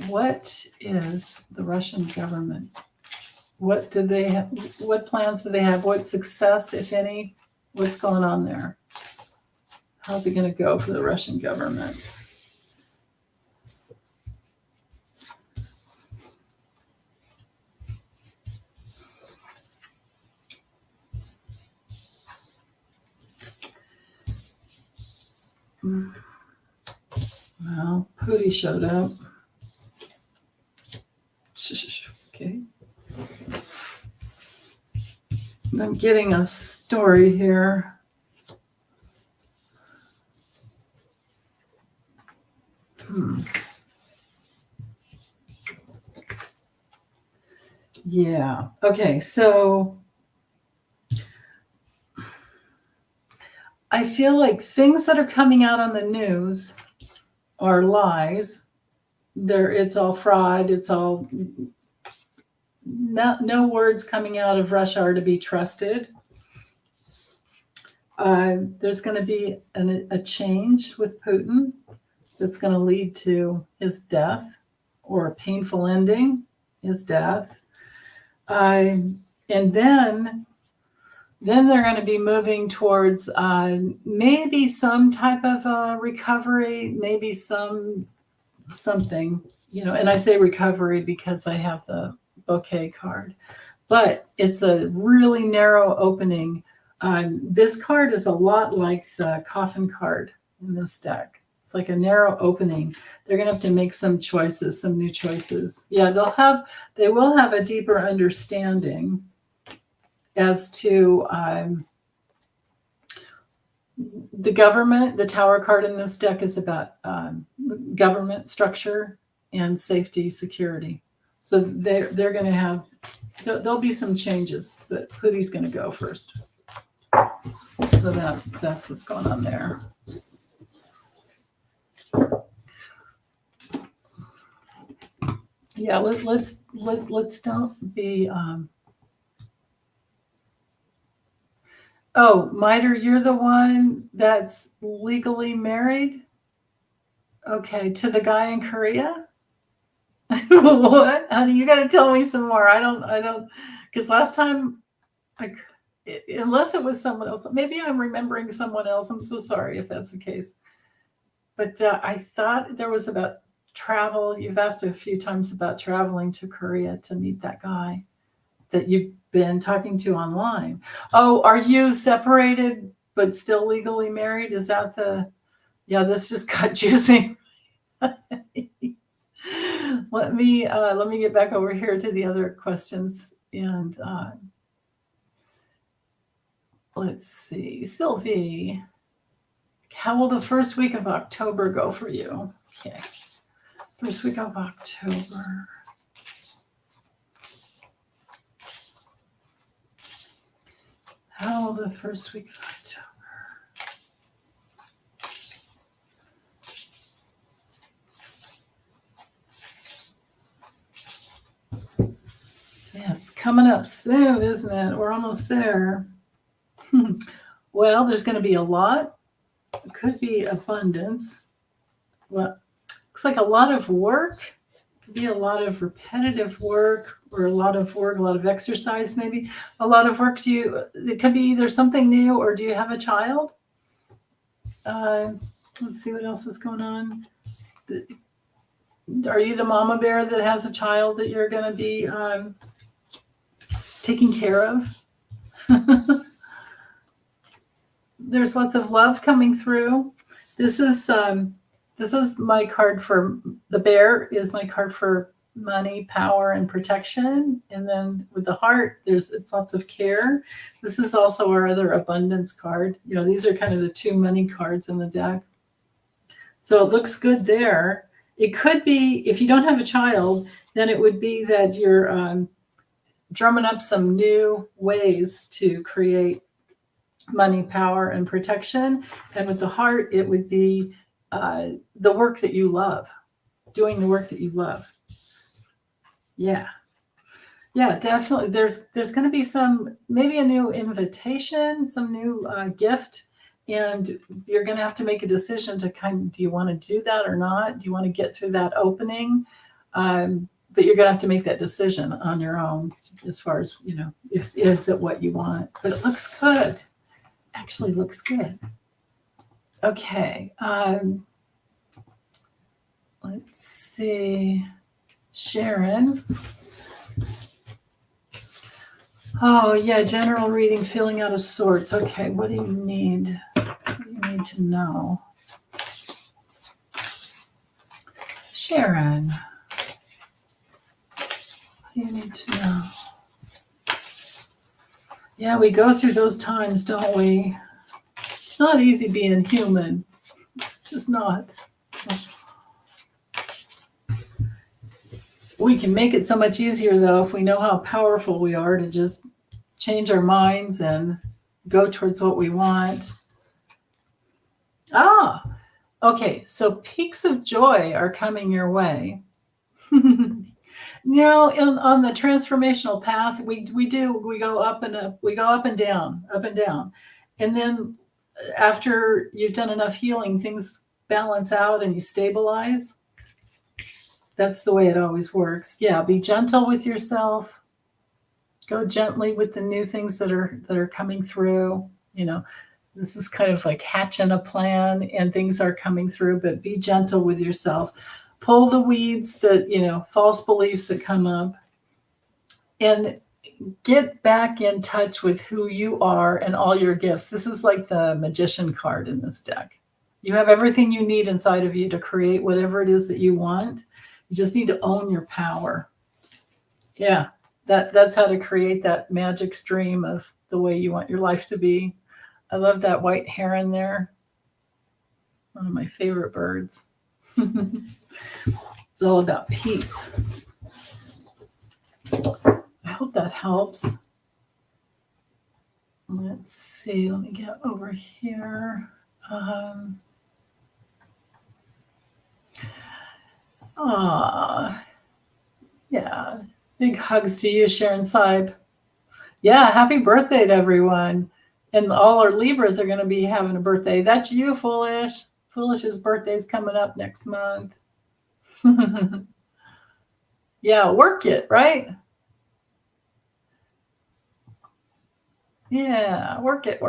What is the Russian government? What do they have? What plans do they have? What success, if any? What's going on there? How's it going to go for the Russian government? Well, Pootie showed up. Okay. I'm getting a story here. Yeah. Okay. So I feel like things that are coming out on the news are lies. It's all fraud. It's all no words coming out of Russia are to be trusted. There's going to be a change with Putin that's going to lead to his death or a painful ending, his death. And then they're going to be moving towards maybe some type of recovery, maybe something, and I say recovery because I have the bouquet card, but it's a really narrow opening. This card is a lot like the coffin card in this deck. It's like a narrow opening. They're going to have to make some choices, some new choices. Yeah, they will have a deeper understanding as to the government. The Tower card in this deck is about government structure and safety, security. So they're going to have, there'll be some changes, but Pootie's going to go first. So that's what's going on there. Yeah, let's don't be. Oh, Miter, you're the one that's legally married? Okay, to the guy in Korea? What? Honey, you got to tell me some more. I don't, because last time, unless it was someone else, maybe I'm remembering someone else. I'm so sorry if that's the case. But I thought there was about travel. You've asked a few times about traveling to Korea to meet that guy that you've been talking to online. Oh, are you separated but still legally married? Is that yeah, this just got juicy. Let me get back over here to the other questions. And let's see. Sylvie, how will the first week of October go for you? Okay. First week of October. How will the first week of October? Yeah, it's coming up soon, isn't it? We're almost there. Well, there's going to be a lot. It could be abundance. Well, looks like a lot of work. Could be a lot of repetitive work, or a lot of exercise, maybe. A lot of work. It could be either something new, or do you have a child? Let's see what else is going on. Are you the mama bear that has a child that you're going to be taking care of? There's lots of love coming through. This is my card for the bear. Is my card for money, power, and protection. And then with the heart, it's lots of care. This is also our other abundance card. These are kind of the two money cards in the deck. So it looks good there. It could be, if you don't have a child, then it would be that you're drumming up some new ways to create money, power, and protection. And with the heart, it would be the work that you love, doing the work that you love. Yeah, definitely. There's going to be maybe a new invitation, some new gift, and you're going to have to make a decision to do you want to do that or not? Do you want to get through that opening? But you're going to have to make that decision on your own, as far as, if is it what you want. But it looks good. Actually looks good. Okay. Let's see. Sharon. Oh, yeah. General reading, filling out of sorts. Okay. What do you need? What do you need to know? Sharon. What do you need to know? Yeah, we go through those times, don't we? It's not easy being human. It's just not. We can make it so much easier, though, if we know how powerful we are to just change our minds and go towards what we want. Okay. So peaks of joy are coming your way. On the transformational path, we go up and up, we go up and down, and then after you've done enough healing, things balance out and you stabilize. That's the way it always works. Yeah, be gentle with yourself. Go gently with the new things that are coming through. This is kind of like hatching a plan, and things are coming through, but be gentle with yourself. Pull the weeds that, false beliefs that come up, and get back in touch with who you are and all your gifts. This is like the magician card in this deck. You have everything you need inside of you to create whatever it is that you want. You just need to own your power. Yeah, that's how to create that magic stream of the way you want your life to be. I love that white heron there. One of my favorite birds. It's all about peace. I hope that helps. Let's see. Let me get over here. Yeah. Big hugs to you, Sharon Seib. Yeah, happy birthday to everyone. And all our Libras are going to be having a birthday. That's you, Foolish. Foolish's birthday is coming up next month. Yeah, work it, right? Yeah, work it.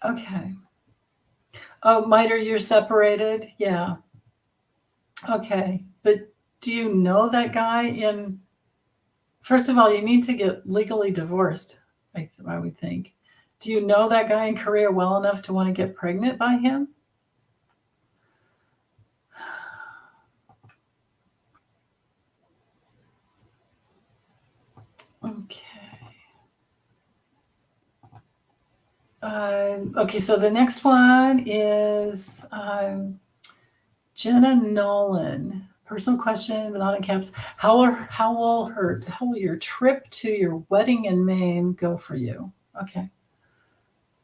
Okay. Oh, Miter, you're separated? Yeah. Okay. But do you know that guy? First of all, you need to get legally divorced, I would think. Do you know that guy in Korea well enough to want to get pregnant by him? Okay. Okay, so the next one is Jenna Nolan. Personal question, but not in caps. How will your trip to your wedding in Maine go for you? Okay.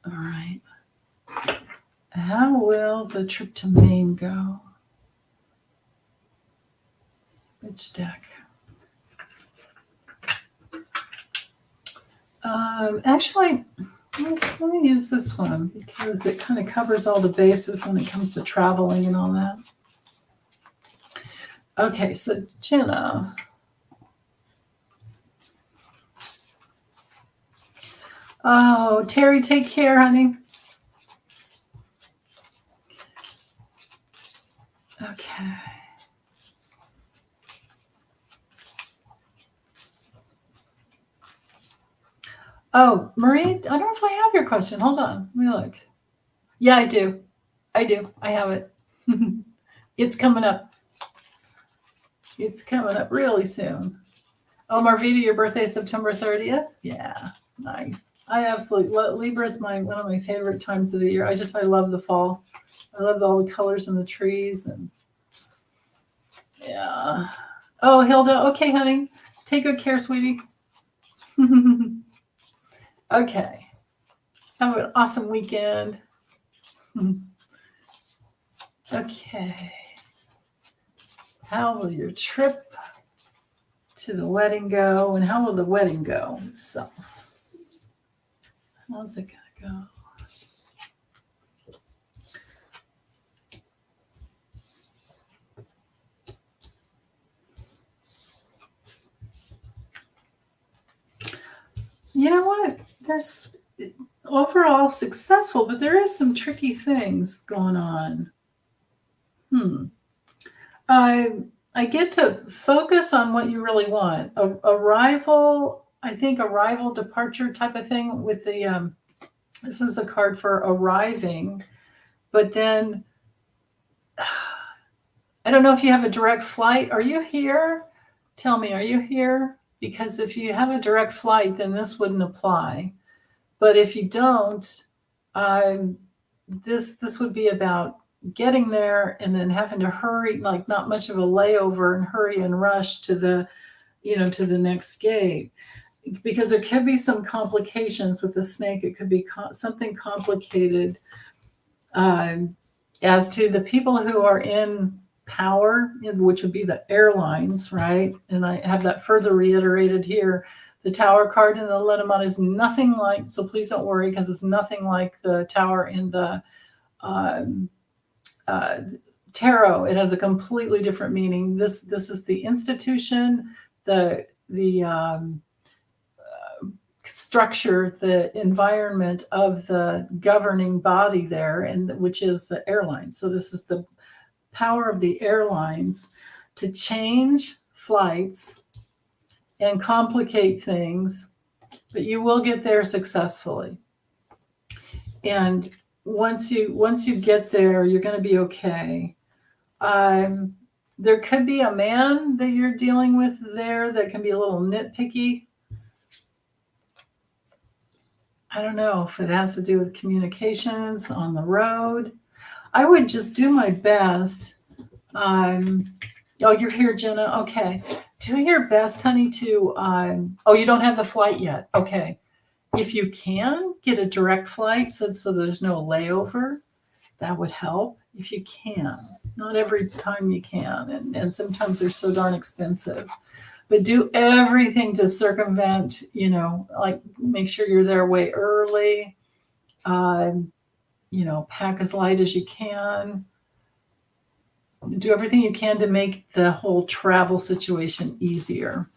All right. How will the trip to Maine go? Which deck? Actually, let me use this one because it kind of covers all the bases when it comes to traveling and all that. Okay, so Jenna. Oh, Terry, take care, honey. Okay. Oh, Marie, I don't know if I have your question. Hold on. Let me look. Yeah, I do. I have it. It's coming up. It's coming up really soon. Oh, Marvita, your birthday is September 30th? Yeah, nice. I absolutely Libra is one of my favorite times of the year. I love the fall. I love all the colors in the trees and yeah. Oh, Hilda, okay, honey. Take good care, sweetie. Okay. Have an awesome weekend. Okay. How will your trip to the wedding go? And how will the wedding go? So, how's it going to go? You know what? There's overall successful, but there is some tricky things going on. I get to focus on what you really want. Arrival, I think arrival, departure type of thing with the, this is a card for arriving, but then I don't know if you have a direct flight. Are you here? Tell me, are you here? Because if you have a direct flight, then this wouldn't apply. But if you don't, this would be about getting there and then having to hurry, like not much of a layover, and hurry and rush to the next gate. Because there could be some complications with the snake. It could be something complicated as to the people who are in power, which would be the airlines, right? And I have that further reiterated here. The Tower card in the Lenormand is nothing like, so please don't worry, because it's nothing like the Tower in the tarot. It has a completely different meaning. This is the institution, the structure, the environment of the governing body there, and which is the airlines. So this is the power of the airlines to change flights and complicate things, but you will get there successfully. And once you get there, you're going to be okay. There could be a man that you're dealing with there that can be a little nitpicky. I don't know if it has to do with communications on the road. I would just do my best. Oh, you're here, Jenna. Okay. Do your best, honey, to, oh, you don't have the flight yet. Okay. If you can get a direct flight so there's no layover, that would help if you can. Not every time you can. And sometimes they're so darn expensive. But do everything to circumvent, like make sure you're there way early. Pack as light as you can. Do everything you can to make the whole travel situation easier.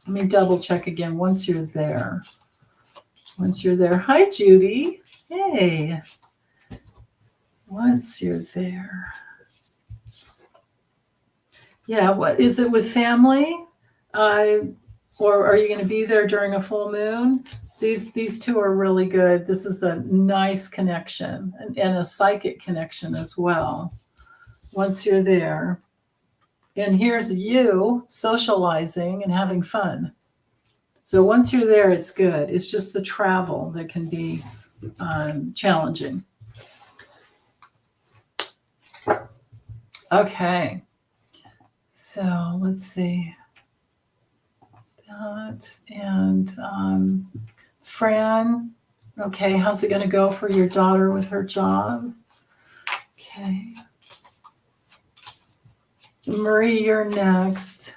Let me double check again once you're there. Hi, Judy. Hey. Once you're there. Yeah, what is it with family? Or are you going to be there during a full moon? These two are really good. This is a nice connection and a psychic connection as well. Once you're there. And here's you socializing and having fun. So once you're there, it's good. It's just the travel that can be challenging. Okay. So let's see. That and Fran. Okay, how's it going to go for your daughter with her job? Okay. Marie, you're next.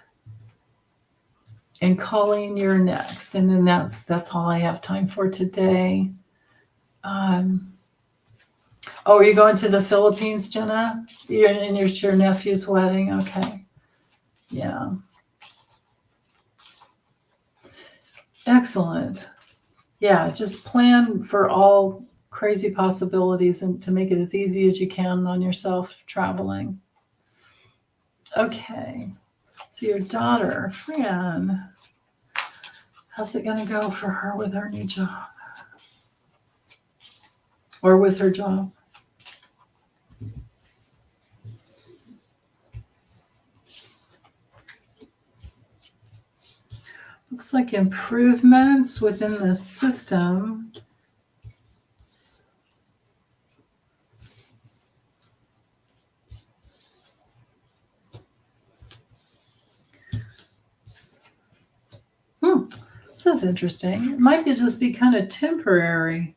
And Colleen, you're next. And then that's all I have time for today. Oh, are you going to the Philippines, Jenna? It's your nephew's wedding? Okay. Yeah. Excellent. Yeah, just plan for all crazy possibilities and to make it as easy as you can on yourself traveling. Okay. So your daughter, Fran, how's it going to go for her with her new job? Or with her job? Looks like improvements within the system. This is interesting. It might just be kind of temporary.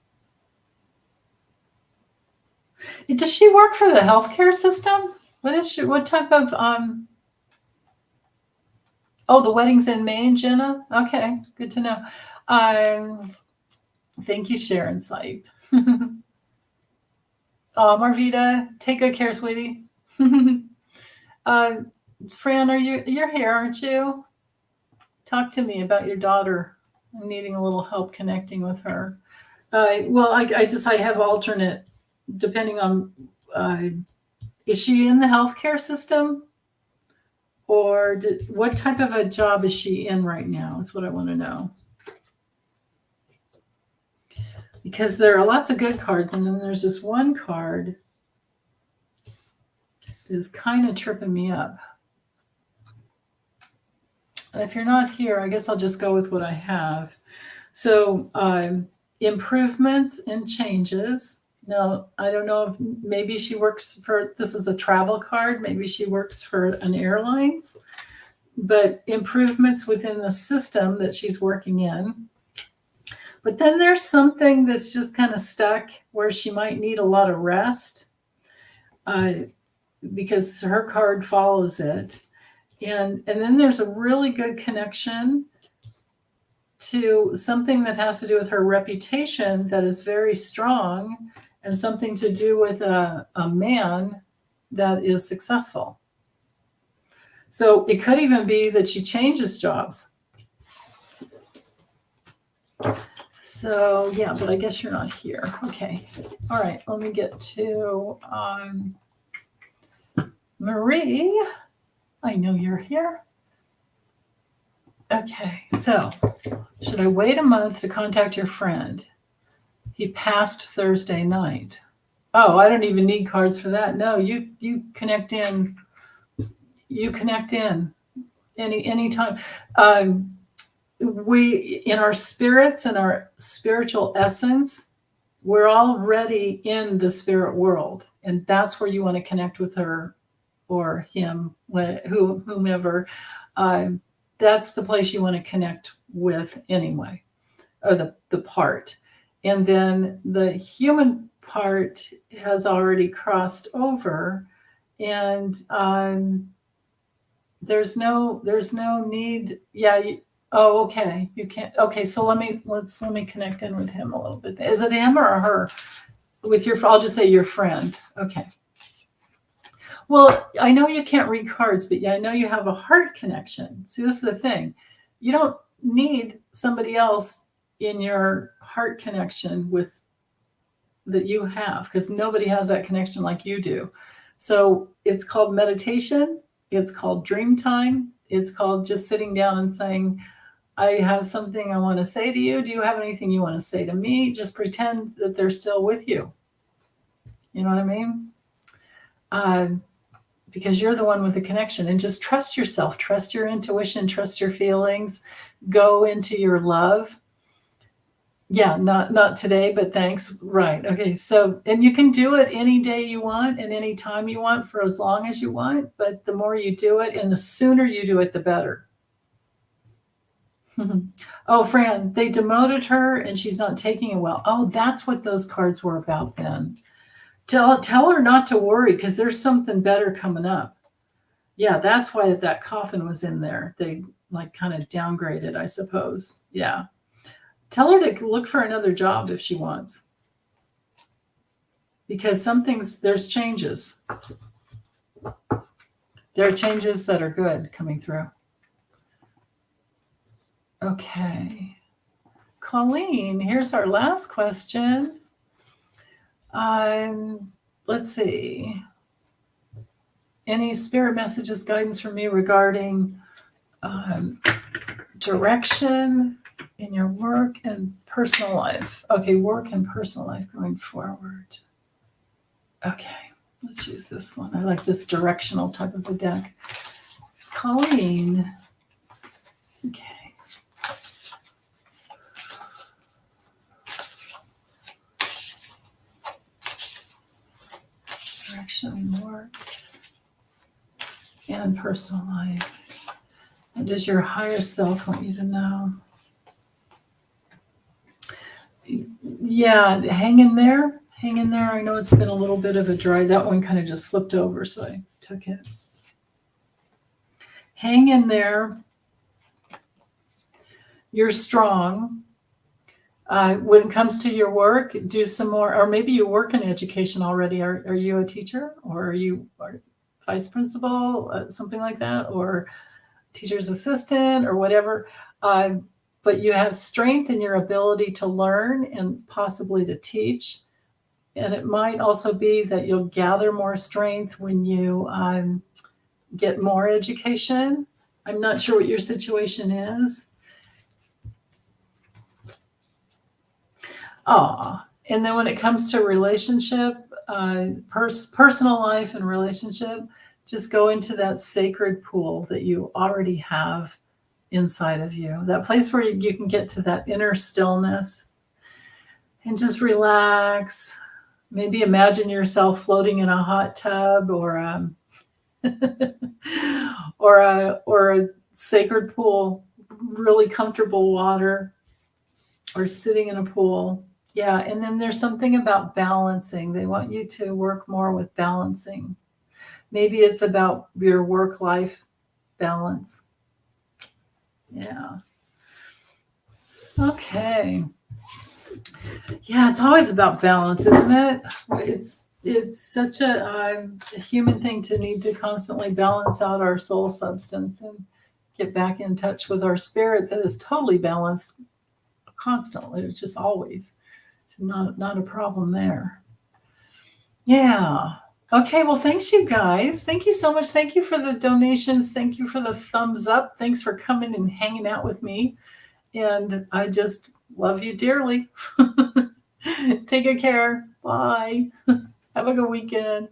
Does she work for the healthcare system? What type of Oh, the wedding's in Maine, Jenna? Okay, good to know. Thank you, Sharon Sipe. Marvita, take good care, sweetie. Fran, you're here, aren't you? Talk to me about your daughter. I'm needing a little help connecting with her. Well, I have alternate, depending on, is she in the healthcare system? Or what type of a job is she in right now is what I want to know. Because there are lots of good cards, and then there's this one card that is kind of tripping me up. If you're not here, I guess I'll just go with what I have. So improvements and changes. Now, I don't know if maybe she works for, this is a travel card, maybe she works for an airlines, but improvements within the system that she's working in. But then there's something that's just kind of stuck where she might need a lot of rest because her card follows it. And then there's a really good connection to something that has to do with her reputation that is very strong and something to do with a man that is successful. So it could even be that she changes jobs. So yeah, but I guess you're not here. Okay. All right. Let me get to Marie. I know you're here. Okay. So should I wait a month to contact your friend? He passed Thursday night. Oh, I don't even need cards for that. No, you connect in. You connect in anytime. We, in our spirits and our spiritual essence, we're already in the spirit world, and that's where you want to connect with her or him, whomever. That's the place you want to connect with anyway, or the part. And then the human part has already crossed over, and there's no need. Yeah. Oh, okay. You can't. Okay. So let me connect in with him a little bit. Is it him or her? I'll just say your friend. Okay. Well, I know you can't read cards, but yeah, I know you have a heart connection. See, this is the thing. You don't need somebody else in your heart connection with that you have, because nobody has that connection like you do. So it's called meditation. It's called dream time. It's called just sitting down and saying, I have something I want to say to you. Do you have anything you want to say to me? Just pretend that they're still with you. You know what I mean? Because you're the one with the connection, and just trust yourself, trust your intuition, trust your feelings, go into your love. Yeah, not today, but thanks. Right. Okay. So, and you can do it any day you want and any time you want for as long as you want, but the more you do it and the sooner you do it, the better. Oh, Fran, they demoted her and she's not taking it well. Oh, that's what those cards were about then. Tell her not to worry, because there's something better coming up. Yeah, that's why that coffin was in there. They like kind of downgraded, I suppose. Yeah. Tell her to look for another job if she wants. Because there's changes. There are changes that are good coming through. Okay. Colleen, here's our last question. Let's see. Any spirit messages, guidance from me regarding direction in your work and personal life? Okay, work and personal life going forward. Okay, let's use this one. I like this directional type of a deck. Colleen. Okay. Direction in work and personal life. What does your higher self want you to know? Yeah, hang in there. Hang in there. I know it's been a little bit of a dry. That one kind of just flipped over, so I took it. Hang in there. You're strong. When it comes to your work, do some more, or maybe you work in education already. Are you a teacher, or are you vice principal, something like that, or teacher's assistant, or whatever? But you have strength in your ability to learn and possibly to teach. And it might also be that you'll gather more strength when you get more education. I'm not sure what your situation is. And then when it comes to relationship, personal life and relationship, just go into that sacred pool that you already have inside of you, that place where you can get to that inner stillness and just relax. Maybe imagine yourself floating in a hot tub or a sacred pool, really comfortable water, or sitting in a pool. Yeah, and then there's something about balancing. They want you to work more with balancing. Maybe it's about your work-life balance. Yeah. Okay. Yeah, it's always about balance, isn't it? It's such a human thing to need to constantly balance out our soul substance and get back in touch with our spirit that is totally balanced constantly. It's just always. It's not a problem there. Yeah. Okay, well, thanks, you guys. Thank you so much. Thank you for the donations. Thank you for the thumbs up. Thanks for coming and hanging out with me. And I just love you dearly. Take good care. Bye. Have a good weekend.